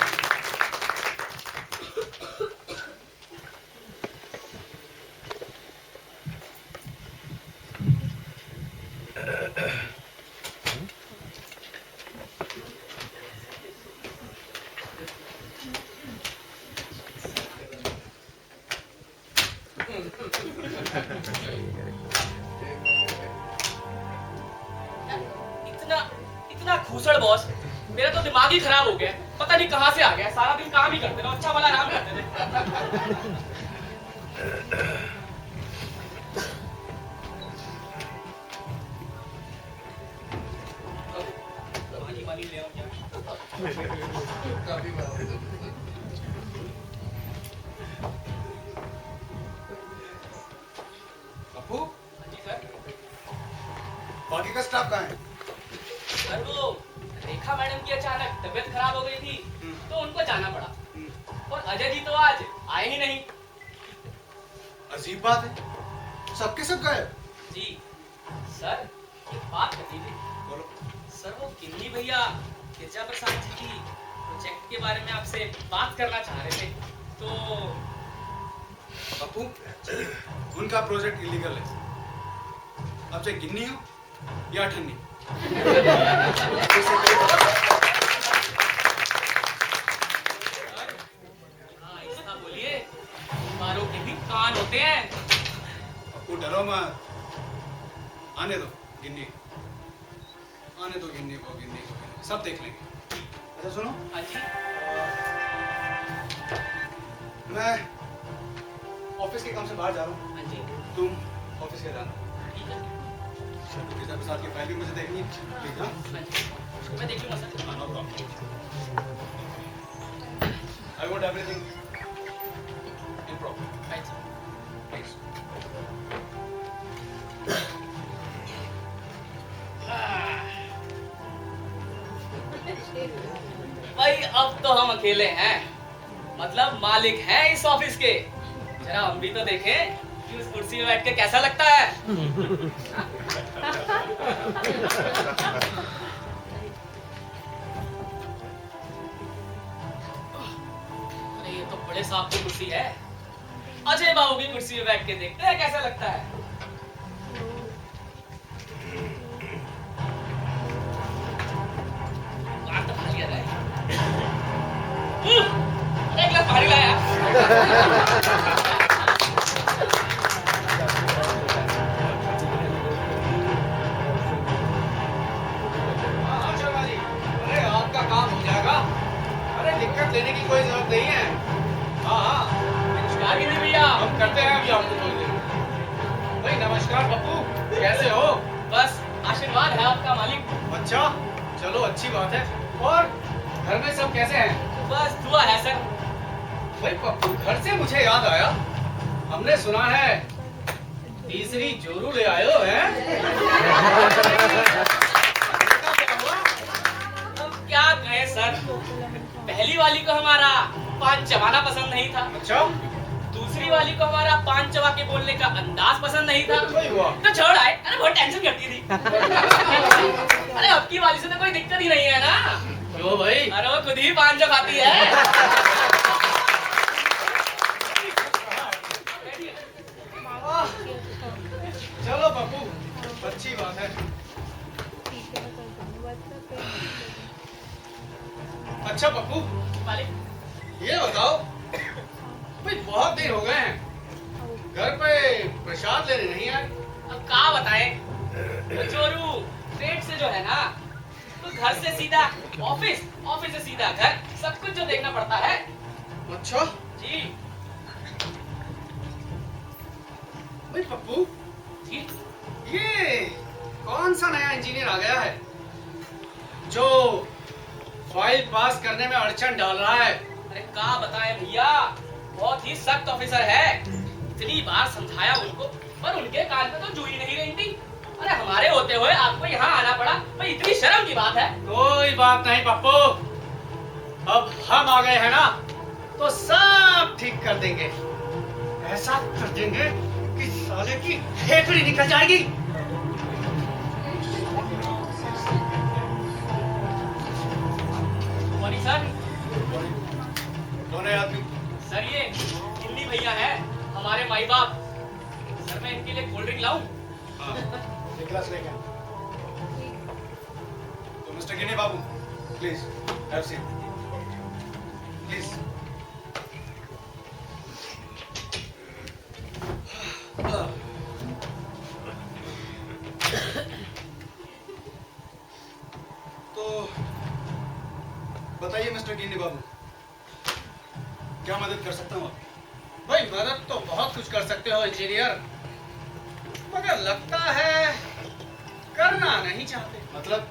इतना घूसड़ बॉस, मेरा तो दिमाग ही खराब हो गया। पता नहीं कहाँ से आ गया, सारा दिन काम ही करते रहो, अच्छा वाला आराम करते थे। पानी ले आओ क्या? स्टाफ कहाँ है? सर वो रेखा मैडम की अचानक तबीयत खराब हो गई थी तो उनको जाना पड़ा। और अजय जी तो आज आए ही नहीं। अजीब बात है, सबके सब गायब। जी सर एक बात करनी थी। बोलो। सर वो गिन्नी भैया गिरजा प्रसाद जी की प्रोजेक्ट के बारे में आपसे बात करना चाह रहे थे तो। पप्पू, उनका प्रोजेक्ट इलीगल है। अब चाहे गिन्नी हो या ठन्नी। ऐसा बोलिए, मारो के भी कान होते हैं। पप्पू डरो मत, आने दो गिन्नी, आने दो गिन्नी को, गिन्नी को सब देख लेंगे। अच्छा सुनो, हाँ जी। मैं ऑफिस के काम से बाहर जा रहा हूँ। हाँ जी तुम ऑफिस के जाना। ठीक है। गिरजा प्रसाद की फाइल भी मुझे देखनी है, प्लीज। हाँ, हाँ जी मैं देख लूँगा sir. No problem. I want everything in proper. हाँ जी। प्लीज। भाई अब तो हम अकेले हैं, मतलब मालिक हैं इस ऑफिस के। जरा हम भी तो देखें कि उस कुर्सी में बैठ के कैसा लगता है। अरे ये तो बड़े साहब की कुर्सी है। अजय बाबू की कुर्सी में बैठ के देखते हैं कैसा लगता है। बात तो खा लिया रे। एक गिलास पानी लाया। हाँ शर्मा जी, अरे आपका काम हो जाएगा। अरे दिक्कत लेने की कोई जरूरत नहीं है। हाँ हाँ, नमस्कार गिरी भैया। हम करते हैं अभी आपको थोड़ी देर। भाई नमस्कार पप्पू, कैसे हो? बस आशीर्वाद है आपका मालिक। अच्छा, चलो अच्छी बात है। और घर में सब कैसे हैं? बस दुआ है सर। भाई पप्पू, घर से मुझे याद आया, हमने सुना है तीसरी जोरू ले आए हो, हैं? अब क्या कहें सर, पहली वाली को हमारा पान चबाना पसंद नहीं था। अच्छा, दूसरी वाली को हमारा पान चबा के बोलने का अंदाज पसंद नहीं था। वही हुआ। तो छोड़ आए। अरे बहुत टेंशन करती थी। अरे अब की वाली से तो कोई दिक्कत ही नहीं है ना। क्यों भाई? अरे वो खुद ही पान चबाती है। चलो पप्पू, अच्छी बात है। अच्छा पप्पू, मालिक ये बताओ, भाई बहुत देर हो गए हैं, घर पे प्रसाद लेने नहीं आए। अब क्या बताएं, वो चोरू पेट से जो है ना, तो घर से सीधा ऑफिस, ऑफिस से सीधा घर, सब कुछ जो देखना पड़ता है। अच्छा जी भाई पप्पू, जी। ये कौन सा नया इंजीनियर आ गया है जो फाइल पास करने में अड़चन डाल रहा है? अरे क्या बताएं भैया, बहुत ही सख्त ऑफिसर है। इतनी बार समझाया उनको, पर उनके कान पे तो जू ही नहीं रही थी। अरे हमारे होते हुए आपको यहाँ आना पड़ा, भाई इतनी शर्म की बात है। कोई बात नहीं पप्पू, अब हम आ गए हैं ना, तो सब ठीक कर देंगे। ऐसा कर देंगे कि साले की हेकड़ी निकल जाएगी। मौली सर, कौन है आदमी? सर ये गिन्नी भैया है, हमारे माई बाप। सर मैं इनके लिए कोल्ड ड्रिंक लाऊं? हाँ, एक गिलास लेके। तो mister Ginni Babu, please have seat, please. तो बताइए मिस्टर गिन्नी बाबू, क्या मदद कर सकता हूँ आप? भाई मदद तो बहुत कुछ कर सकते हो इंजीनियर, मगर लगता है करना नहीं चाहते। मतलब?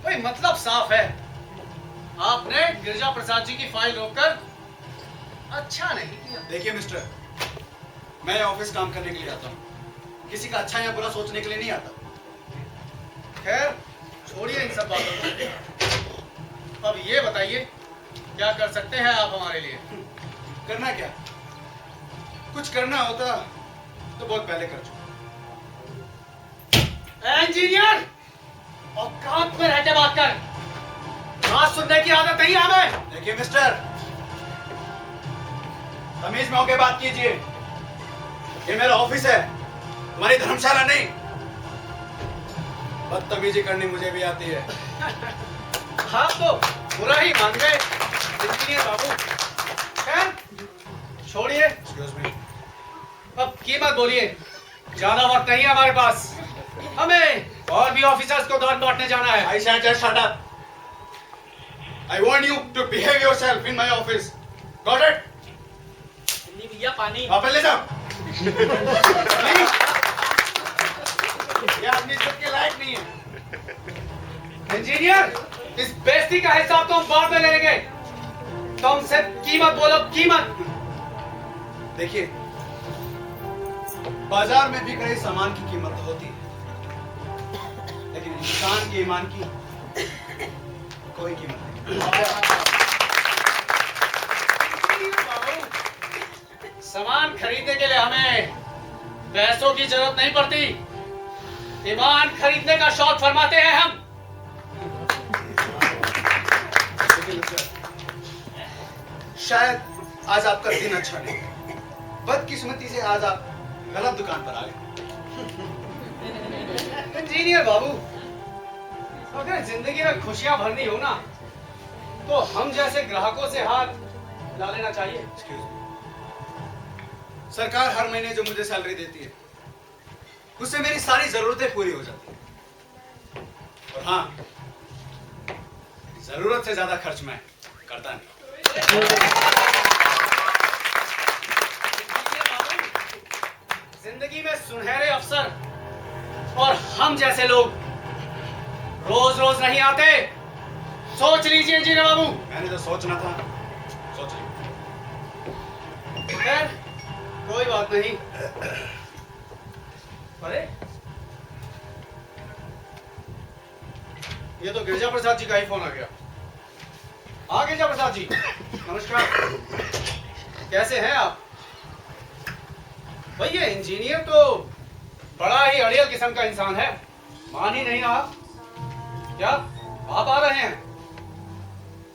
भाई मतलब साफ है, आपने गिरजा प्रसाद जी की फाइल रोककर अच्छा नहीं किया। देखिए मिस्टर, मैं ऑफिस काम करने के लिए आता हूँ, किसी का अच्छा या बुरा सोचने के लिए नहीं आता। खैर छोड़िए इन सब बातों को। अब ये बताइए क्या कर सकते हैं आप हमारे लिए? करना क्या? कुछ करना होता तो बहुत पहले कर चुका। इंजीनियर, औकात में रहते बात कर। बात सुनने की आदत नहीं हमें। देखिए मिस्टर, तमीज में होके बात कीजिए। ये मेरा ऑफिस है, हमारी धर्मशाला नहीं। बदतमीजी करनी मुझे भी आती है। हाँ तो बुरा ही मान गए इंजीनियर बाबू। खैर छोड़िए, एक्सक्यूज मी। अब कीमत बोलिए, ज्यादा वक्त नहीं है हमारे पास। हमें और भी ऑफिसर्स को दौड़ बांटने जाना है। I said just shut up. I want you to behave yourself in my office. Got it? Hindi भैया पानी। आप ले जाओ। Please. ये आदमी सबके लायक नहीं है। इंजीनियर, इस बेइज्जती का हिसाब तो हम बाद में लेंगे। तुमसे कीमत बोलो, कीमत। देखिए, बाजार में बिक रहे सामान की कीमत तो होती है, लेकिन इंसान के ईमान की कोई कीमत नहीं। सामान खरीदने के लिए हमें पैसों की जरूरत नहीं पड़ती। ईमान खरीदने का शौक फरमाते हैं हम। शायद आज आपका दिन अच्छा नहीं, बदकिस्मती से आज आप गलत दुकान पर आ गए। इंजीनियर बाबू, अगर जिंदगी में खुशियां भरनी हो ना, तो हम जैसे ग्राहकों से हाथ ला लेना चाहिए। Excuse me. सरकार हर महीने जो मुझे सैलरी देती है, उससे मेरी सारी जरूरतें पूरी हो जाती है। और हाँ, जरूरत से ज्यादा खर्च मैं करता नहीं। जिंदगी में सुनहरे अवसर और हम जैसे लोग रोज रोज नहीं आते। सोच लीजिए इंजीनियर बाबू। मैंने जो सोचना था सोच लिया। खैर कोई बात नहीं। अरे ये तो गिरजा प्रसाद जी का ही फोन आ गया। हाँ गिरजा प्रसाद जी, नमस्कार। कैसे हैं आप? भैया इंजीनियर तो बड़ा ही अड़ियल किस्म का इंसान है। मान ही नहीं आप। क्या आप आ रहे हैं?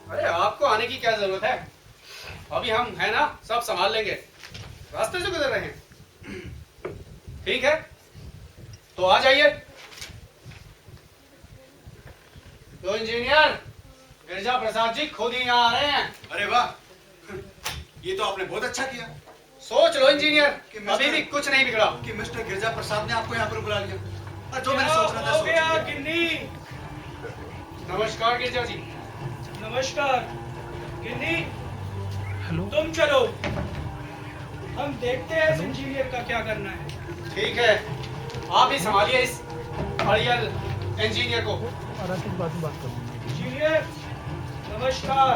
अरे आपको आने की क्या जरूरत है, अभी हम है ना सब संभाल लेंगे। रास्ते से गुजर रहे हैं। ठीक है तो आ जाइए। तो इंजीनियर गिरजा प्रसाद जी खुद ही यहाँ आ रहे हैं। अरे वाह, ये तो आपने बहुत अच्छा किया सोच लो इंजीनियर, कि अभी भी कुछ नहीं बिगड़ा। कि मिस्टर गिरजा प्रसाद ने आपको यहाँ पर बुला लिया। और जो मैंने क्या सोचना था हो सोच गया लिया। गिन्नी? नमस्कार गिरजा जी। नमस्कार गिन्नी, तुम चलो, हम देखते हैं इस इंजीनियर का क्या करना है। ठीक है, आप ही संभालिए इस अड़ियल इंजीनियर को। इंजीनियर नमस्कार।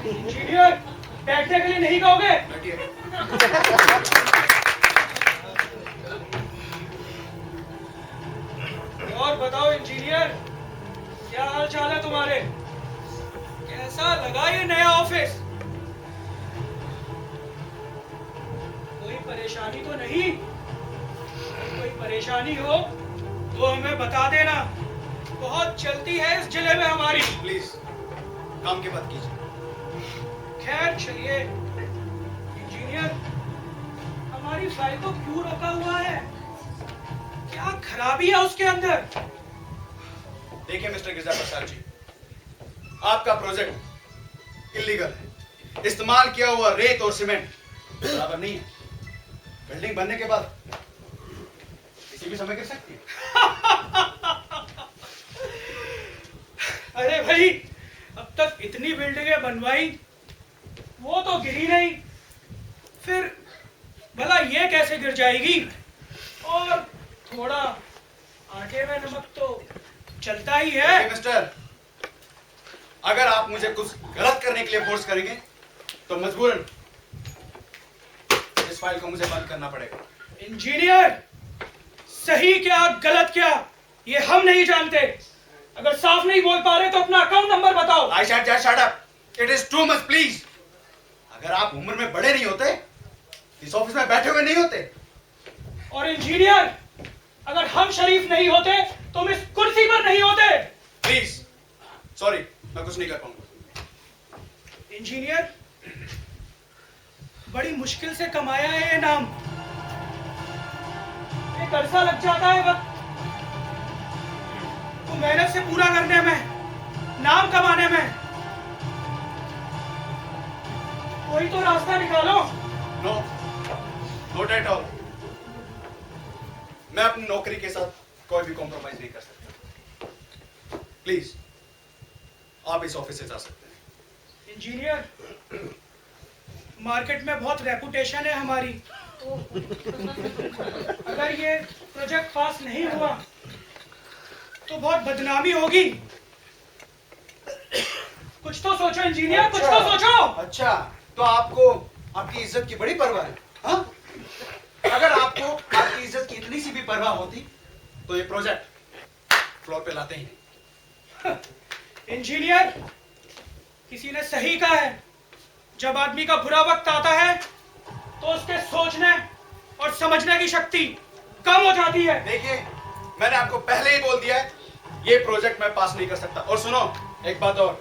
इंजीनियर बैठने के लिए नहीं कहोगे? बैठिए। और बताओ इंजीनियर, क्या हाल चाल है तुम्हारे? कैसा लगा ये नया ऑफिस? कोई परेशानी तो नहीं? कोई परेशानी हो तो हमें बता देना, बहुत चलती है इस जिले में हमारी। प्लीज काम की बात कीजिए। खैर चलिए इंजीनियर, हमारी फाइल को क्यों रखा हुआ है? क्या खराबी है उसके अंदर? देखिए मिस्टर गिरजा प्रसाद जी, आपका प्रोजेक्ट इलीगल है। इस्तेमाल किया हुआ रेत और सीमेंट बराबर नहीं है। बिल्डिंग बनने के बाद किसी भी समय गिर सकती है। अरे भाई, अब तक इतनी बिल्डिंगें बनवाई, वो तो गिरी नहीं, फिर भला ये कैसे गिर जाएगी? और थोड़ा आटे में नमक तो चलता ही है। देखिए मिस्टर, अगर आप मुझे कुछ गलत करने के लिए फोर्स करेंगे तो मजबूरन इस फाइल को मुझे बंद करना पड़ेगा। इंजीनियर, सही क्या गलत क्या ये हम नहीं जानते। अगर साफ नहीं बोल पा रहे तो अपना अकाउंट नंबर बताओ। I said just shut up. It is too much, please. अगर आप उम्र में बड़े नहीं होते, इस ऑफिस में बैठे हुए नहीं होते। और इंजीनियर, अगर हम शरीफ नहीं होते तुम इस कुर्सी पर नहीं होते। Please, sorry, मैं कुछ नहीं कर पाऊंगा। इंजीनियर, बड़ी मुश्किल से कमाया है ये नाम। एक अरसा लग जाता है वक्त तो मेहनत से पूरा करने में, नाम कमाने में। कोई तो रास्ता निकालो। No, not at all. मैं अपनी नौकरी के साथ कोई भी कॉम्प्रोमाइज नहीं कर सकता। प्लीज, आप इस ऑफिस से जा सकते हैं। इंजीनियर, मार्केट में बहुत रेपुटेशन है हमारी। अगर ये प्रोजेक्ट पास नहीं हुआ तो बहुत बदनामी होगी। कुछ तो सोचो इंजीनियर, कुछ तो सोचो। अच्छा, तो आपको आपकी इज्जत की बड़ी परवाह है, हाँ? अगर आपको आपकी इज्जत की इतनी सी भी परवाह होती तो ये प्रोजेक्ट फ्लोर पे लाते ही नहीं। इंजीनियर, किसी ने सही कहा है, जब आदमी का बुरा वक्त आता है तो उसके सोचने और समझने की शक्ति कम हो जाती है। देखिए, मैंने आपको पहले ही बोल दिया है, ये प्रोजेक्ट मैं पास नहीं कर सकता। और सुनो, एक बात और,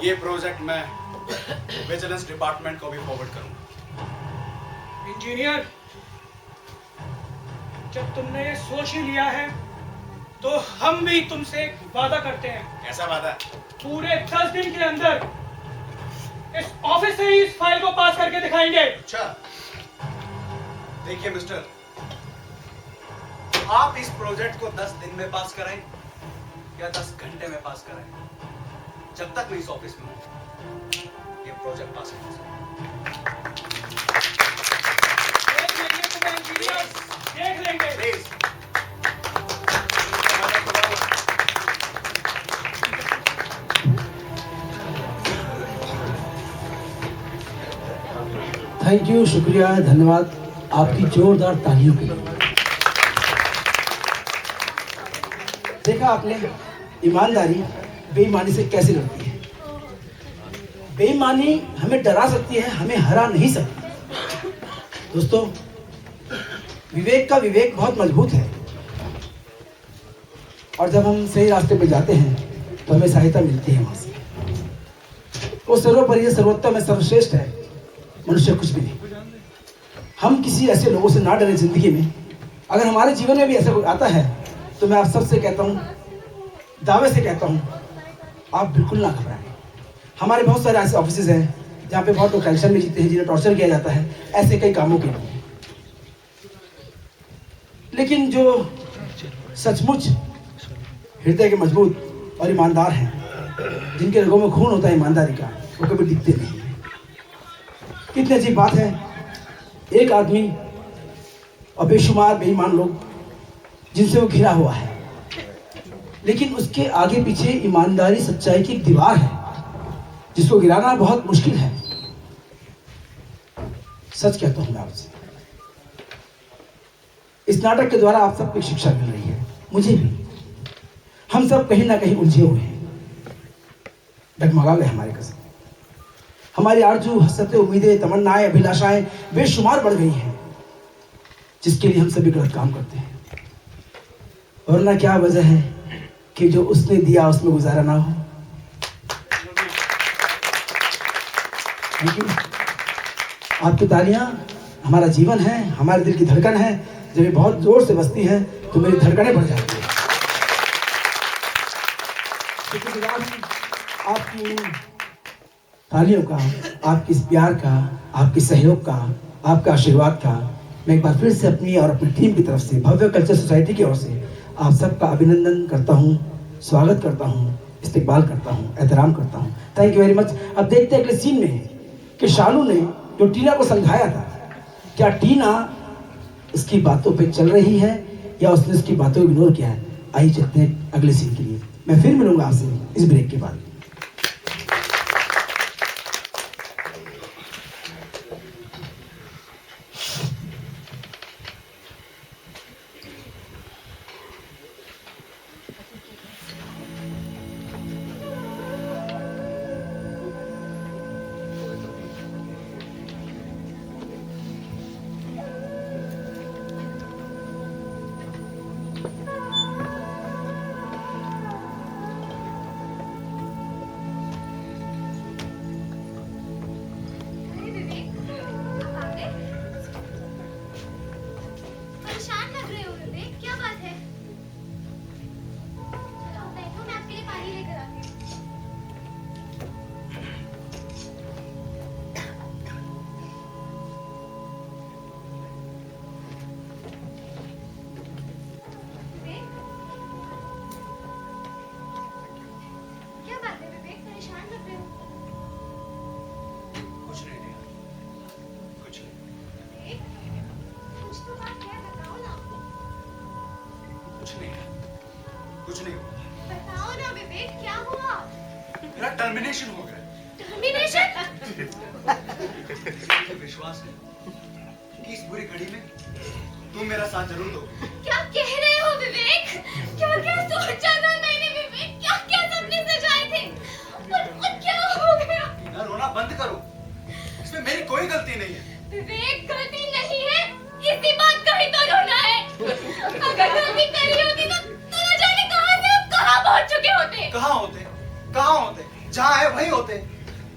ये प्रोजेक्ट मैं विजिलेंस डिपार्टमेंट को भी फॉरवर्ड करूंगा। इंजीनियर, जब तुमने ये सोच ही लिया है तो हम भी तुमसे एक वादा करते हैं। कैसा वादा? पूरे 10 दिन के अंदर इस ऑफिस से ही इस फाइल को पास करके दिखाएंगे। अच्छा, देखिए मिस्टर, आप इस प्रोजेक्ट को 10 दिन में पास कराएं या 10 घंटे में पास कराएं, जब तक मैं इस ऑफिस में हूं, ये प्रोजेक्ट पास नहीं हो सकता। देख लेंगे तुम्हें इंजीनियर, देख लेंगे। प्लीज। थैंक यू, शुक्रिया, धन्यवाद आपकी जोरदार तालियों के लिए। देखा आपने ईमानदारी बेईमानी से कैसे लड़ती है। बेईमानी हमें डरा सकती है, हमें हरा नहीं सकती। दोस्तों, विवेक का विवेक बहुत मजबूत है और जब हम सही रास्ते पे जाते हैं तो हमें सहायता मिलती है वहां से। वो सर्वोपरि सर्वोत्तम है, सर्वश्रेष्ठ है, मनुष्य कुछ भी नहीं। हम किसी ऐसे लोगों से ना डरे जिंदगी में। अगर हमारे जीवन में भी ऐसा कोई आता है तो मैं आप सबसे कहता हूँ, दावे से कहता हूँ, आप बिल्कुल ना घबराएं। हमारे बहुत सारे ऐसे ऑफिसेज हैं जहाँ पे बहुत लोग टेंशन में जीते हैं, जिन्हें टॉर्चर किया जाता है ऐसे कई कामों के लिए। लेकिन जो सचमुच हृदय के मजबूत और ईमानदार हैं, जिनके रगों में खून होता है ईमानदारी का, वो कभी दिखते नहीं। कितनी अजीब बात है, एक आदमी और बेशुमार बेईमान लोग जिनसे वो घिरा हुआ है, लेकिन उसके आगे पीछे ईमानदारी सच्चाई की एक दीवार है जिसको गिराना बहुत मुश्किल है। सच कहता हूं मैं आपसे, इस नाटक के द्वारा आप सबको शिक्षा मिल रही है, मुझे भी। हम सब कहीं ना कहीं उलझे हुए हैं, डगमगा गए हमारे कसम। हमारी आरजू, हसरतें, उम्मीदें, तमन्नाएं, अभिलाषाएं बेशुमार बढ़ गई हैं, जिसके लिए हम सभी गलत काम करते हैं। वरना क्या वजह है कि जो उसने दिया उसमें गुजारा ना हो। Thank you. आपकी तालियां हमारा जीवन है, हमारे दिल की धड़कन है। जब ये बहुत जोर से बजती है तो मेरी धड़कनें बढ़ जाती हैं। शुक्रगुजार हूं आपकी तालियों का, आपके इस प्यार का, आपके सहयोग का, आपका आशीर्वाद का। मैं एक बार फिर से अपनी और अपनी टीम की तरफ से, भव्य कल्चर सोसाइटी की ओर से आप सबका अभिनंदन करता हूं, स्वागत करता हूं, इस्तेकबाल करता हूं, एहतराम करता हूं। Thank you very much. अब देखते हैं अगले सीन में कि शालू ने जो टीना को समझाया था, क्या टीना उसकी बातों पे चल रही है या उसने उसकी बातों को इग्नोर किया है। आइए चलते हैं अगले सीन के लिए। मैं फिर मिलूंगा आपसे इस ब्रेक के बाद। कुछ नहीं, कुछ नहीं हुआ। बताओ ना विवेक, क्या हुआ? मेरा टर्मिनेशन हो गया। टर्मिनेशन? मुझे विश्वास है कि इस बुरी घड़ी में तुम मेरा साथ जरूर दोगे। क्या कह रहे हो विवेक? क्या क्या सोचा था मैंने विवेक? क्या क्या सपने सजाए थे? और क्या हो गया? टीना, रोना बंद करो। इसमें मेरी कोई गलती नहीं है। विवेक, गलती नहीं है, इसी बात का ही तो रोना है। अगर गलती करी होती तो न जाने कहां से हम कहां पहुंच चुके होते। कहाँ होते? कहाँ होते? जहाँ है वहीं होते।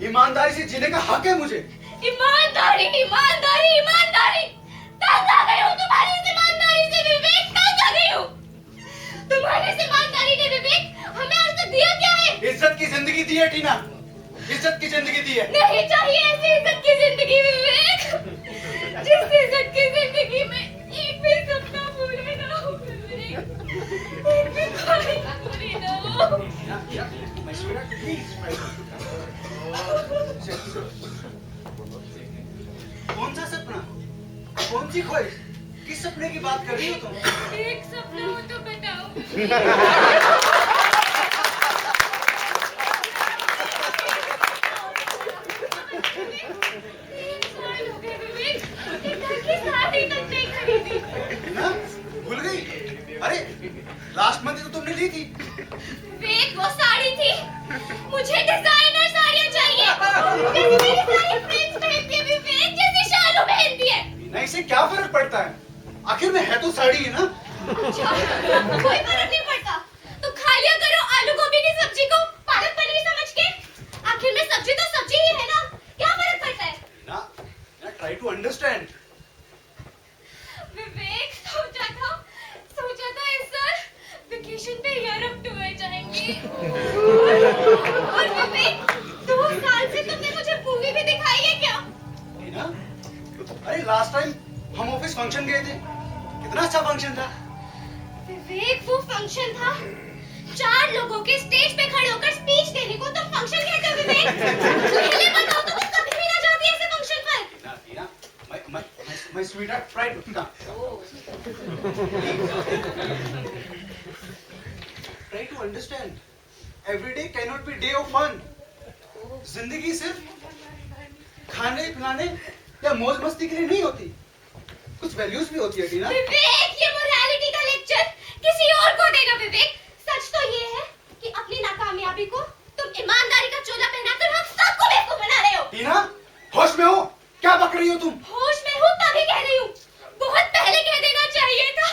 ईमानदारी से जीने का हक है मुझे। ईमानदारी, ईमानदारी, ईमानदारी। तंग आ गई हूँ तुम्हारी इस ईमानदारी से विवेक, तंग आ गई हूँ। तुम्हारी इस ईमानदारी ने विवेक हमें आज तक दिया क्या है? इज्जत की जिंदगी दी है टीना, इज्जत की जिंदगी दी है। नहीं चाहिए ऐसी इज्जत की जिंदगी विवेक, जिस इज्जत की जिंदगी में एक भी सपना पूरे ना हो विवेक, एक भी ख्वाहिश पूरी ना हो। My sweetheart, please, my कौन सा सपना? कौन सी ख्वाहिश? किस सपने की बात कर रही हो तुम? एक सपना हो तो बताओ। ना? भूल गई? अरे लास्ट मंथ तो तुमने ली थी। विवेक, वो साड़ी थी। मुझे डिजाइनर साड़ियाँ चाहिए। जैसे मेरी सारी फ्रेंड्स पहनती है विवेक, जैसे शालू पहनती है। ना, इससे क्या फर्क पड़ता है? आखिर में है तो साड़ी है ना? अच्छा, कोई फर्क नहीं पड़ता। तो खा लिया करो आलू गोभी की सब्जी को पालक पनीर समझ के। आखिर में सब्जी तो सब्जी ही है ना, क्या फर्क पड़ता है? ना, ट्राई टू अंडरस्टैंड। विवेक, सोचा था इस साल वेकेशन पे यूरोप टूर जाएंगे। और विवेक, 2 साल से तुमने मुझे मूवी भी दिखाई है क्या? ना? अरे लास्ट टाइम हम ऑफिस फंक्शन गए थे, कितना अच्छा फंक्शन था। विवेक, वो फंक्शन था 4 लोगों के स्टेज पे खड़े होकर स्पीच देने को तुम फंक्शन कहते हो विवेक? पहले बताओ तो मैं कभी भी ना जाती ऐसे फंक्शन पर। टीना, my sweetheart, try to come. Try to understand. Every day cannot be day of fun. जिंदगी सिर्फ खाने पिलाने या मौज मस्ती के लिए नहीं होती, कुछ वैल्यूज भी होती है टीना। विवेक, ये मोरालिटी का लेक्चर किसी और को देना विवेक। सच तो ये है कि अपनी नाकामयाबी को तुम ईमानदारी का चोला पहनाकर हम सबको बेवकूफ बना रहे हो। टीना, होश में हो? क्या बक रही हो तुम? होश में हूँ तभी कह रही हूँ, बहुत पहले कह देना चाहिए था।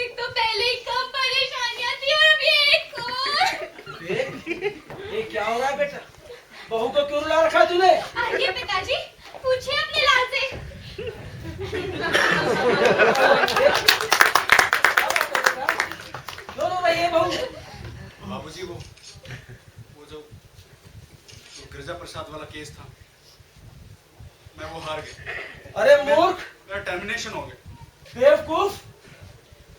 एक तो पहले ही कम परेशानियां थी और अब ये एक और। ये क्या हो रहा है बेटा? बहू को क्यों रुला रखा तूने? आइए पिताजी, पूछिए अपने लाल से। क्यों रो रही है बहू? बाबूजी, वो जो गिरजा प्रसाद वाला केस था, मैं वो हार गया। अरे मूर्ख, मेरा टर्मिनेशन हो गया। बेवकूफ,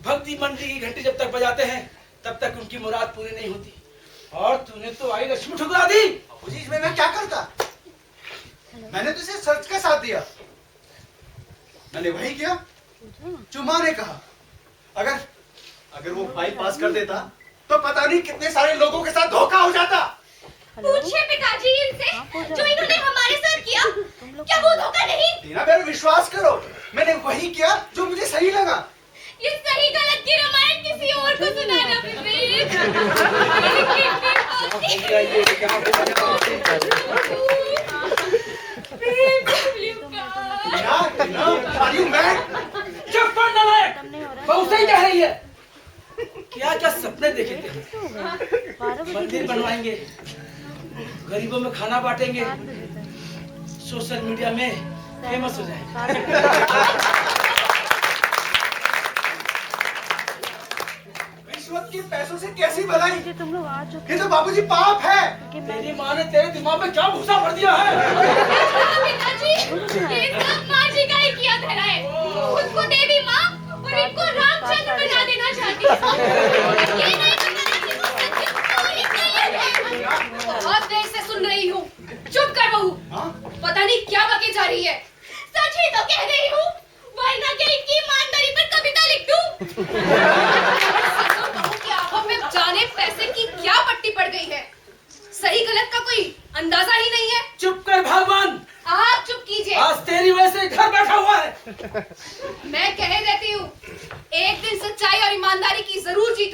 भक्ति मंडी की घंटी जब तक बजाते हैं तब तक उनकी मुराद पूरी नहीं होती, और तूने तो आई लक्ष्मी ठुकरा दी। बाबूजी, इसमें मैं क्या करता? मैंने तो इसे सच का साथ दिया। मैंने वही किया जो माँ ने कहा। अगर वो फाइल पास कर देता तो पता नहीं कितने सारे लोगों के साथ धोखा हो जाता। पूछिए पिताजी इनसे, जो इन्होंने हमारे साथ किया, क्या वो धोखा नहीं? टीना, मेरा विश्वास करो, मैंने वही किया जो मुझे सही लगा। ये सही गलत की रामायण किसी और को सुनाना विवेक। Are you mad? चुप कर नालायक, बहू सही कह रही है। क्या क्या सपने देखे थे? मंदिर बनवाएंगे, गरीबों में खाना बांटेंगे, सोशल मीडिया में फेमस हो जाएंगे। रिश्वत के पैसों से कैसी भलाई? ये तो बाबूजी पाप है। तेरी माँ ने तेरे दिमाग में क्या भूसा भर दिया है? पिताजी, ये सब माँ जी का ही किया धरा है। खुद को देवी माँ और इनको रामचंद्र बना देना चाहती है। ये नहीं पता कि वो सत्य कौन है। बहुत देर से सुन रही हूँ, चुप कर बहू। पता नहीं क्या बकी जा रही है। सच ही तो कह रही हूँ, वरना क्या इनकी ईमानदारी पर कविता लिख दूँ?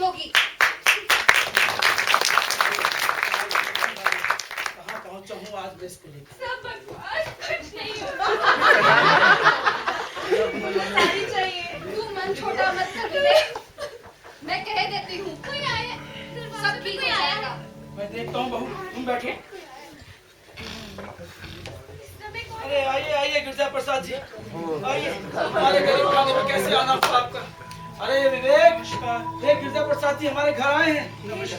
जीत होगी। कहाँ पहुंचा हूँ आज मैं इसको लेकर? सब बकवास, कुछ नहीं होगा। साड़ी चाहिए। तू मन छोटा मत कर विवेक, मैं कह देती हूँ कोई आया, सब ठीक हो जाएगा। मैं देखता हूँ बहू, तुम बैठो। समय कौन? अरे आइए आइए गिरजा प्रसाद जी, आइए। हमारे गरीब खाने में कैसे आना हुआ आपका? अरे विवेक, ये गिरजा प्रसाद जी हमारे घर आए हैं।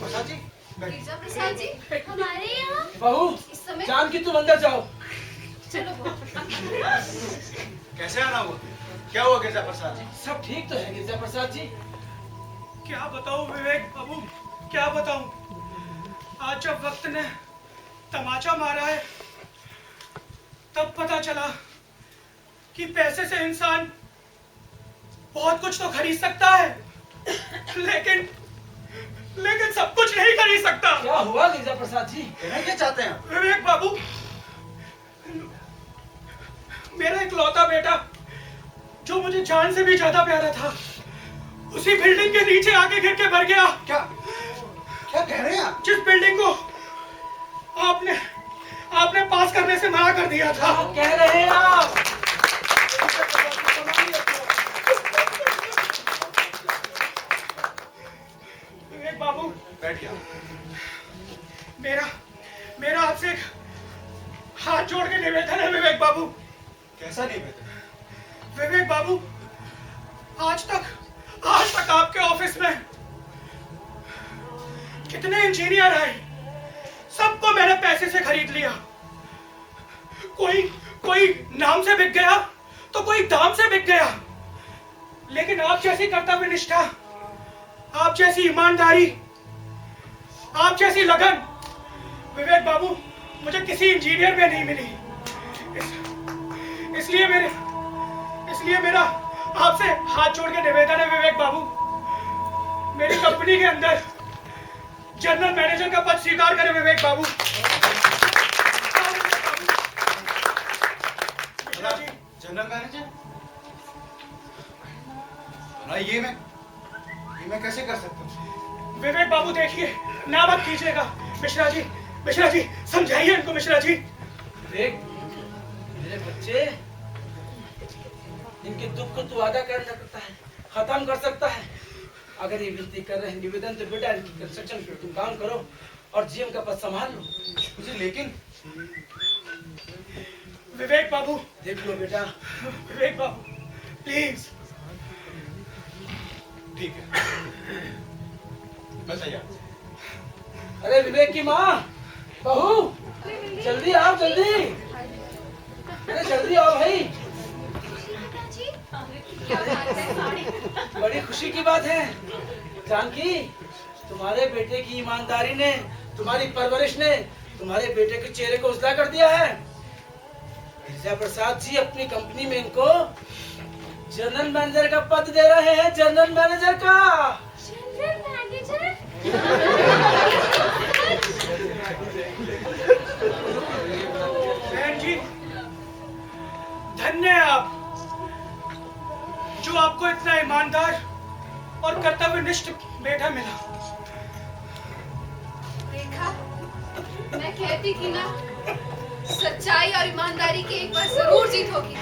प्रसाद जी गिरजा प्रसाद जी, हमारे यहाँ बहू, इस समय जानकी तुम अंदर जाओ। चलो बहू। कैसे आना हुआ? क्या हुआ गिरजा प्रसाद जी? सब ठीक तो है गिरजा प्रसाद जी? क्या बताऊं विवेक बाबू, क्या बताऊं? आज जब वक्त ने तमाचा मारा है तब पता चला कि पैसे से इंसान बहुत कुछ तो खरीद सकता है, लेकिन सब कुछ नहीं खरीद सकता। क्या हुआ गिरजा प्रसाद जी? कहना क्या चाहते हैं आप? विवेक बाबू, मेरा इकलौता बेटा जो मुझे जान से भी ज्यादा प्यारा था, उसी बिल्डिंग के नीचे आके गिर के मर गया। क्या कह रहे हैं आप? जिस बिल्डिंग को आपने पास करने से मना कर दिया था। क्या कह रहे हैं आप? विवेक बाबू, बैठिए। मेरा आपसे एक हाथ जोड़ के निवेदन है विवेक बाबू। कैसा निवेदन? विवेक बाबू, आज तक आपके ऑफिस में कितने इंजीनियर आए, सबको मैंने पैसे से खरीद लिया। कोई नाम से बिक गया तो कोई दाम से बिक गया, लेकिन आप जैसी कर्तव्य निष्ठा, आप जैसी ईमानदारी, आप जैसी लगन विवेक बाबू मुझे किसी इंजीनियर में नहीं मिली। इसलिए मेरा आपसे हाथ जोड़ के निवेदन है विवेक बाबू, मेरी कंपनी के अंदर जनरल मैनेजर का पद स्वीकार करें विवेक बाबू। General manager? ये मैं कैसे कर सकता हूँ? विवेक बाबू देखिए, ना मत कीजिएगा। मिश्रा जी समझाइए इनको। मिश्रा जी, विवेक, मेरे बच्चे, इनके दुख को तू आधा कर सकता है, खत्म कर सकता है। अगर ये विनती कर रहे हैं, निवेदन, तो बेटा इनकी कंस्ट्रक्शन पे तुम काम करो और जीएम का पद संभाल लो। मुझे लेकिन विवेक बाबू, देख लो बेटा। विवेक बाबू प्लीज। ठीक है, मैं तैयार। अरे विवेक की माँ, बहू, जल्दी आओ, जल्दी। अरे जल्दी आओ भाई। बड़ी खुशी की बात है जानकी, तुम्हारे बेटे की ईमानदारी ने, तुम्हारी परवरिश ने तुम्हारे बेटे के चेहरे को उजला कर दिया है। गिरजा प्रसाद जी अपनी कंपनी में इनको जनरल मैनेजर का पद दे रहे हैं, जनरल मैनेजर का। General manager? बहन जी, धन्य है आप जो आपको इतना ईमानदार और कर्तव्यनिष्ठ बेटा मिला। देखा, मैं कहती थी ना, सच्चाई और ईमानदारी की एक बार जरूर जीत होगी।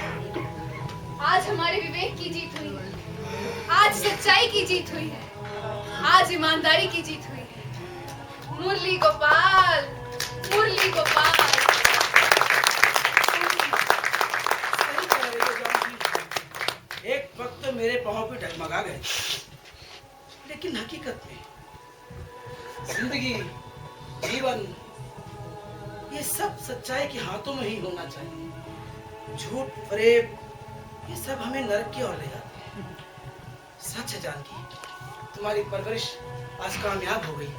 आज हमारे विवेक की जीत हुई है, आज सच्चाई की जीत हुई है, आज ईमानदारी की जीत हुई है। मुरली गोपाल, मुरली गोपाल। एक वक्त तो मेरे पांव पे डगमगा गए, लेकिन हकीकत में जिंदगी, जीवन, ये सब सच्चाई के हाथों में ही होना चाहिए। झूठ, फरेब, ये सब हमें नरक की ओर ले जाते हैं। सच है जानकी, तुम्हारी परवरिश आज कामयाब हो गई।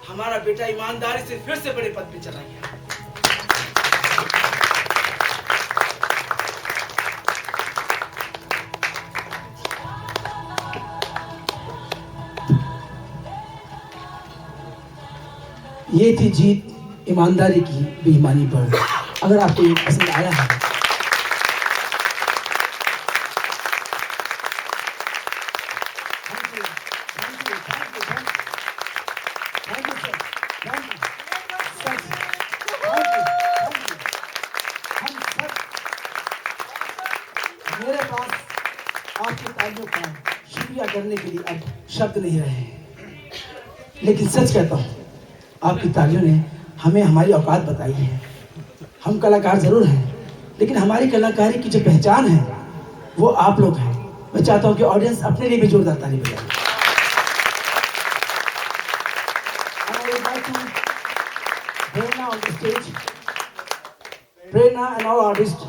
हमारा बेटा ईमानदारी से फिर से बड़े पद पे चला गया। ये थी जीत ईमानदारी की बेईमानी पर। अगर आपको ये पसंद आया है thank you sir, thank you such, हम सब मेरे पास आपकी तालियों का शुक्रिया करने के लिए अब शब्द नहीं रहे हैं, लेकिन सच कहता हूँ आपकी तालियों ने हमें हमारी औकात बताई है। हम कलाकार जरूर हैं, लेकिन हमारी कलाकारी की जो पहचान है वो आप लोग हैं। मैं चाहता हूँ कि ऑडियंस अपने लिए भी जोरदार ताली बजाए। Prerna on the stage. Prerna and all artists.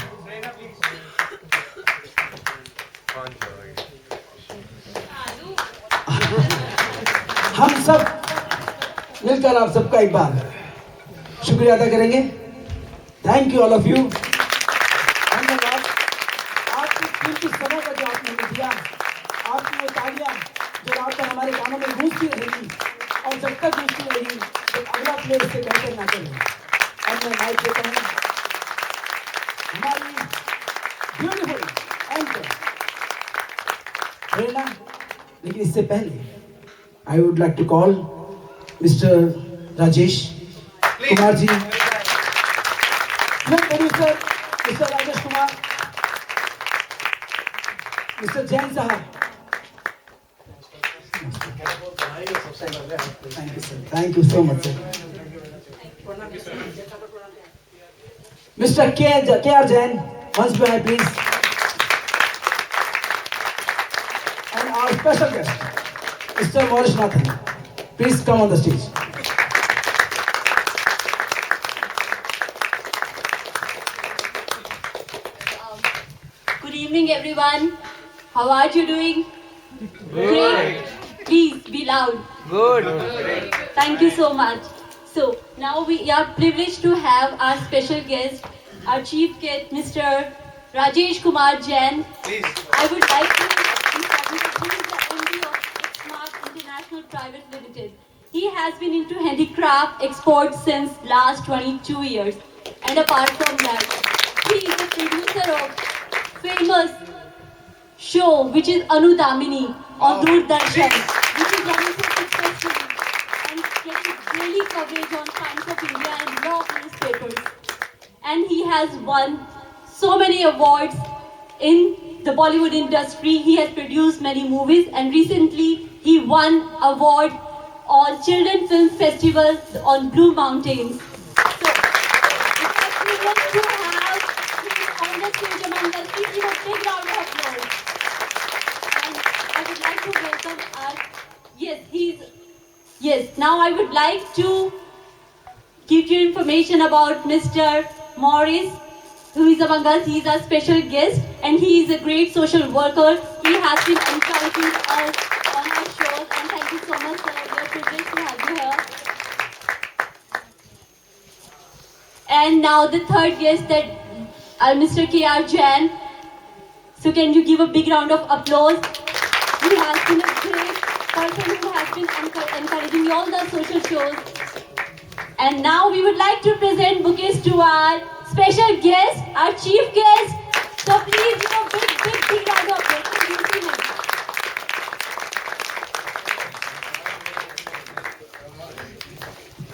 हम सब मिलकर आप सबका एक बार शुक्रिया अदा करेंगे। Thank you all of you. धन्यवाद। आपकी कीमती समय का जो आपने हमें दिया, आपकी वो तालियां जो रात भर हमारे कानों में गूंजती रहेगी और जब तक गूंजती रहेगी तो अगला प्ले इससे बेहतर ना चले। अब मैं माइक देता हूँ हमारी ब्यूटीफुल एंकर प्रेरणा, लेकिन इससे पहले I would like to call mister Rajesh Kumar ji, film producer mister Rajesh Kumar, mister Jain साहब। Thank you sir, thank you so much sir. Mister K R Jain, once again please, and our special guest Mr. Maurice Nathan, please come on the stage. Good evening, everyone. How are you doing? Great. Please be loud. Good. Thank you so much. So now we are privileged to have our special guest, our chief guest, Mr. Rajesh Kumar Jain. Please. I would like to introduce him. He is the MD of Smart International Private Limited. He has been into handicraft exports since last 22 years. And apart from that, he is the producer of famous show which is Anudamini on Doordarshan, which is running so successfully and getting daily coverage on Times of India and lot of newspapers. And he has won so many awards in the Bollywood industry. He has produced many movies and recently he won award on Children Film Festival on Blue Mountains. So, it's a privilege to have him on the stage among us. Please give a big round of applause. And I would like to welcome our, now I would like to give you information about Mr. Maurice, who is among us. He is our special guest and he is a great social worker. He has been encouraging us on our shows, and thank you so much, sir. We are privileged to have you here. And now the third guest, that Mr. K.R. Jain. So can you give a big round of applause? He has been a great person who has been encouraging all the social shows. And now we would like to present bouquets to our special guest, our chief guest. So please give a big round of applause.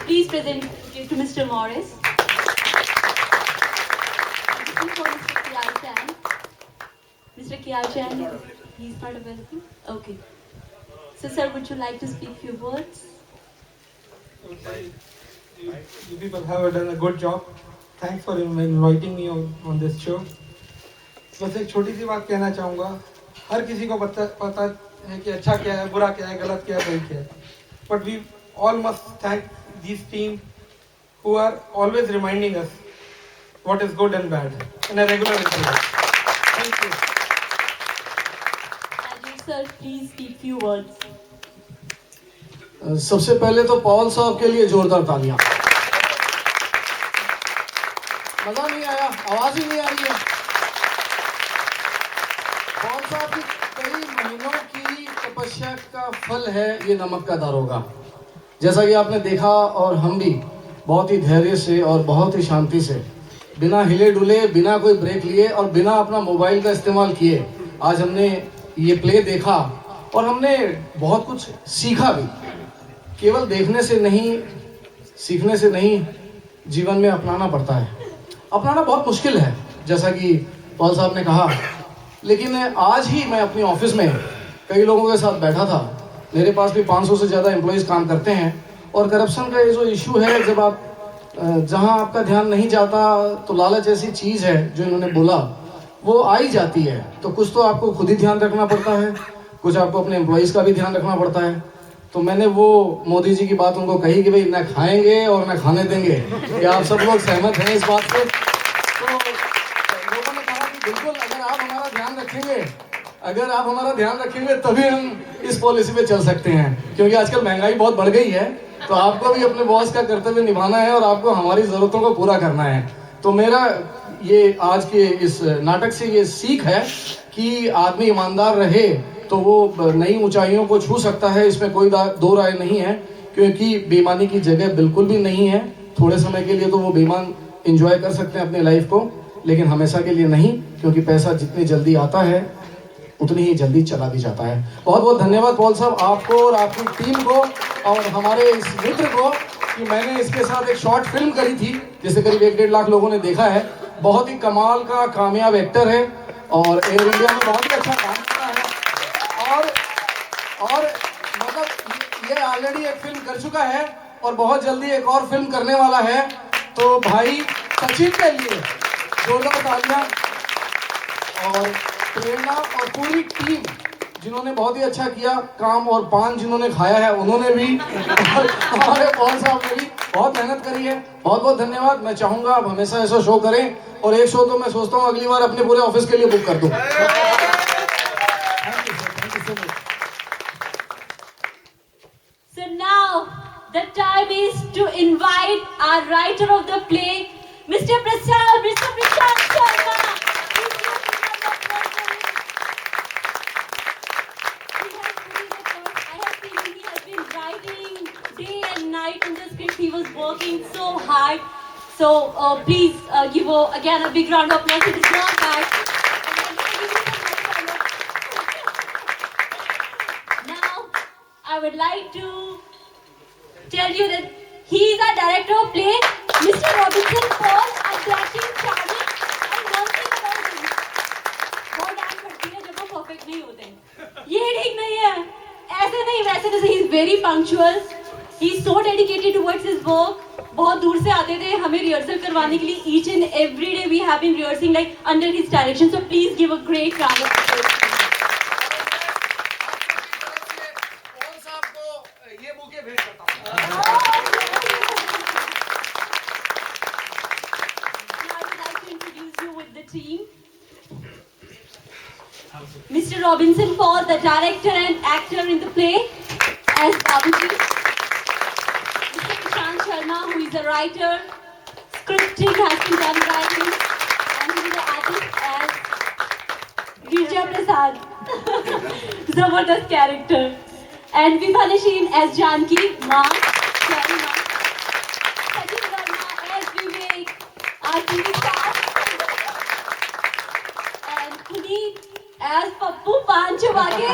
Please present it to Mr. Morris. This is for Mr. K.R. Jain. Mr. K.R. Jain, he's not available? Okay. So sir, would you like to speak few words? You people have done a good job. Thanks for inviting me on this show. बस एक छोटी सी बात कहना चाहूँगा. हर किसी को पता है कि अच्छा क्या है, बुरा क्या है, गलत क्या है, सही क्या है. But we all must thank this team who are always reminding us what is good and bad in a regular basis. Thank you. Rajesh sir, please speak few words. सबसे पहले तो पॉल साहब के लिए जोरदार तालियां. मजा नहीं आया, आवाज ही नहीं आ रही है. पॉल साहब की कई महीनों की तपस्या का फल है ये नमक का दारोगा. जैसा कि आपने देखा और हम भी बहुत ही धैर्य से और बहुत ही शांति से, बिना हिले डुले, बिना कोई ब्रेक लिए और बिना अपना मोबाइल का इस्तेमाल किए आज हमने ये प्ले देखा और हमने बहुत कुछ सीखा भी। केवल देखने से नहीं, सीखने से नहीं, जीवन में अपनाना पड़ता है। अपनाना बहुत मुश्किल है, जैसा कि पॉल साहब ने कहा। लेकिन आज ही मैं अपनी ऑफिस में कई लोगों के साथ बैठा था। मेरे पास भी 500 से ज़्यादा एम्प्लॉयज़ काम करते हैं, और करप्शन का ये जो इशू है, जब आप जहाँ आपका ध्यान नहीं जाता तो लालच ऐसी चीज़ है, जो इन्होंने बोला, वो आ ही जाती है। तो कुछ तो आपको खुद ही ध्यान रखना पड़ता है, कुछ आपको अपने एम्प्लॉयज़ का भी ध्यान रखना पड़ता है। तो मैंने वो मोदी जी की बात उनको कही कि भाई न खाएंगे और न खाने देंगे। क्या आप सब लोग सहमत हैं इस बात से? तो लोगों ने कहा कि बिल्कुल, अगर आप हमारा ध्यान रखेंगे तभी हम इस पॉलिसी पे चल सकते हैं, क्योंकि आजकल महंगाई बहुत बढ़ गई है। तो आपको भी अपने बॉस का कर्तव्य निभाना है और आपको हमारी ज़रूरतों को पूरा करना है। तो मेरा ये आज के इस नाटक से ये सीख है कि आदमी ईमानदार रहे तो वो नई ऊंचाइयों को छू सकता है, इसमें कोई दो राय नहीं है। क्योंकि बेईमानी की जगह बिल्कुल भी नहीं है। थोड़े समय के लिए तो वो बेईमान एंजॉय कर सकते हैं अपनी लाइफ को, लेकिन हमेशा के लिए नहीं, क्योंकि पैसा जितनी जल्दी आता है उतनी ही जल्दी चला भी जाता है। बहुत बहुत धन्यवाद पॉल साहब, आपको और आपकी टीम को और हमारे इस मित्र को, कि मैंने इसके साथ एक शॉर्ट फिल्म करी थी जिसे करीब 1-1.5 लाख लोगों ने देखा है। बहुत ही कमाल का कामयाब एक्टर है और एयर इंडिया में बहुत ही अच्छा काम किया है। और मतलब ये ऑलरेडी एक फिल्म कर चुका है और बहुत जल्दी एक और फिल्म करने वाला है। तो भाई सचिन के लिए जोरदार तालियां, और प्रेरणा और पूरी टीम जिन्होंने बहुत ही अच्छा किया काम, और पान जिन्होंने खाया है उन्होंने भी, हमारे पॉल साहब ने भी बहुत मेहनत करी है। बहुत बहुत धन्यवाद। मैं चाहूंगा आप हमेशा ऐसा शो करें, और एक शो तो मैं सोचता हूँ अगली बार अपने पूरे ऑफिस के लिए बुक कर दूं। So now the time is to invite our writer of the play, Mr. Prasad Sharma. Day and night in the script. He was working so hard. So please give again a big round of applause. It is not bad. Now I would like to tell you that he is our director of play, Mr. Robinson Paul, a dashing, charming and one thing about him. बहुत dance करती है जब वो perfect नहीं होते। ये ठीक नहीं है, ऐसे नहीं वैसे नहीं। He is very punctual. He is so dedicated towards his work. बहुत दूर से आते थे हमें रिहर्सल करवाने के लिए। Each and every day we have been rehearsing like under his direction. So please give a great round of applause. Paul साहब को ये बुके भेज देता हूं। Now I would like to introduce you with the team. Mr. Robinson Paul, the director and actor in the play as Babuji. Mr. Prashant Sharma, who is a writer, scripting has been done by him, and he is the artist as Girja Prasad, Zabardast character, and Vibhanashin as Janki, Ma, Shari Ma, Sachin Verma as Vivek, our TV star, and Puneet as Pappu Panchwage,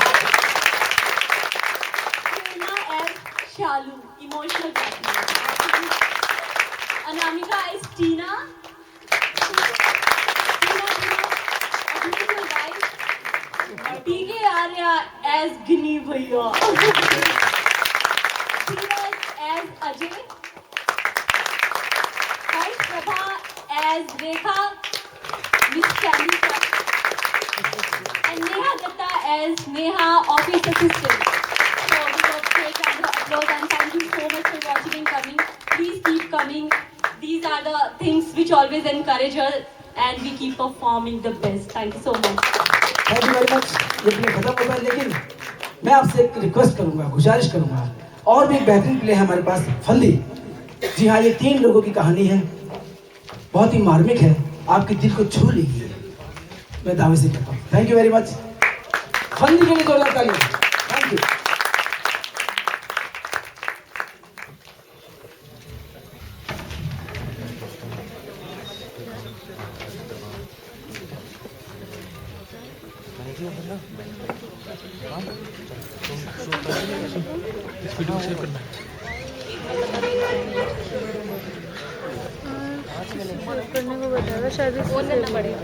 Prerna as Shalu, emotional partner, Anamika as Tina, beautiful wife, DK Arya as Gini Bhaiya, Dheeraj as Ajay, Harsh Prabha as Rekha, Miss Shanika, and Neha Datta as Neha, office assistant. So we got great round of applause and thank you so much for watching and coming. Please keep coming. These are the things which always encourage us and we keep performing the best. Thank you so much. Thank you very much. ये play खत्म होता है, लेकिन मैं आपसे एक request करूंगा, गुजारिश करूंगा। और भी एक बेहतरीन प्ले है हमारे पास, फंदी। जी हाँ, ये 3 लोगों की कहानी है, बहुत ही मार्मिक है, आपके दिल को छू लेगी, मैं दावे से कहता हूँ। Thank you very much. फंदी के लिए जोरदार तालियां। Thank you. Thank you. करने को बताया शायद फोन करना पड़ेगा।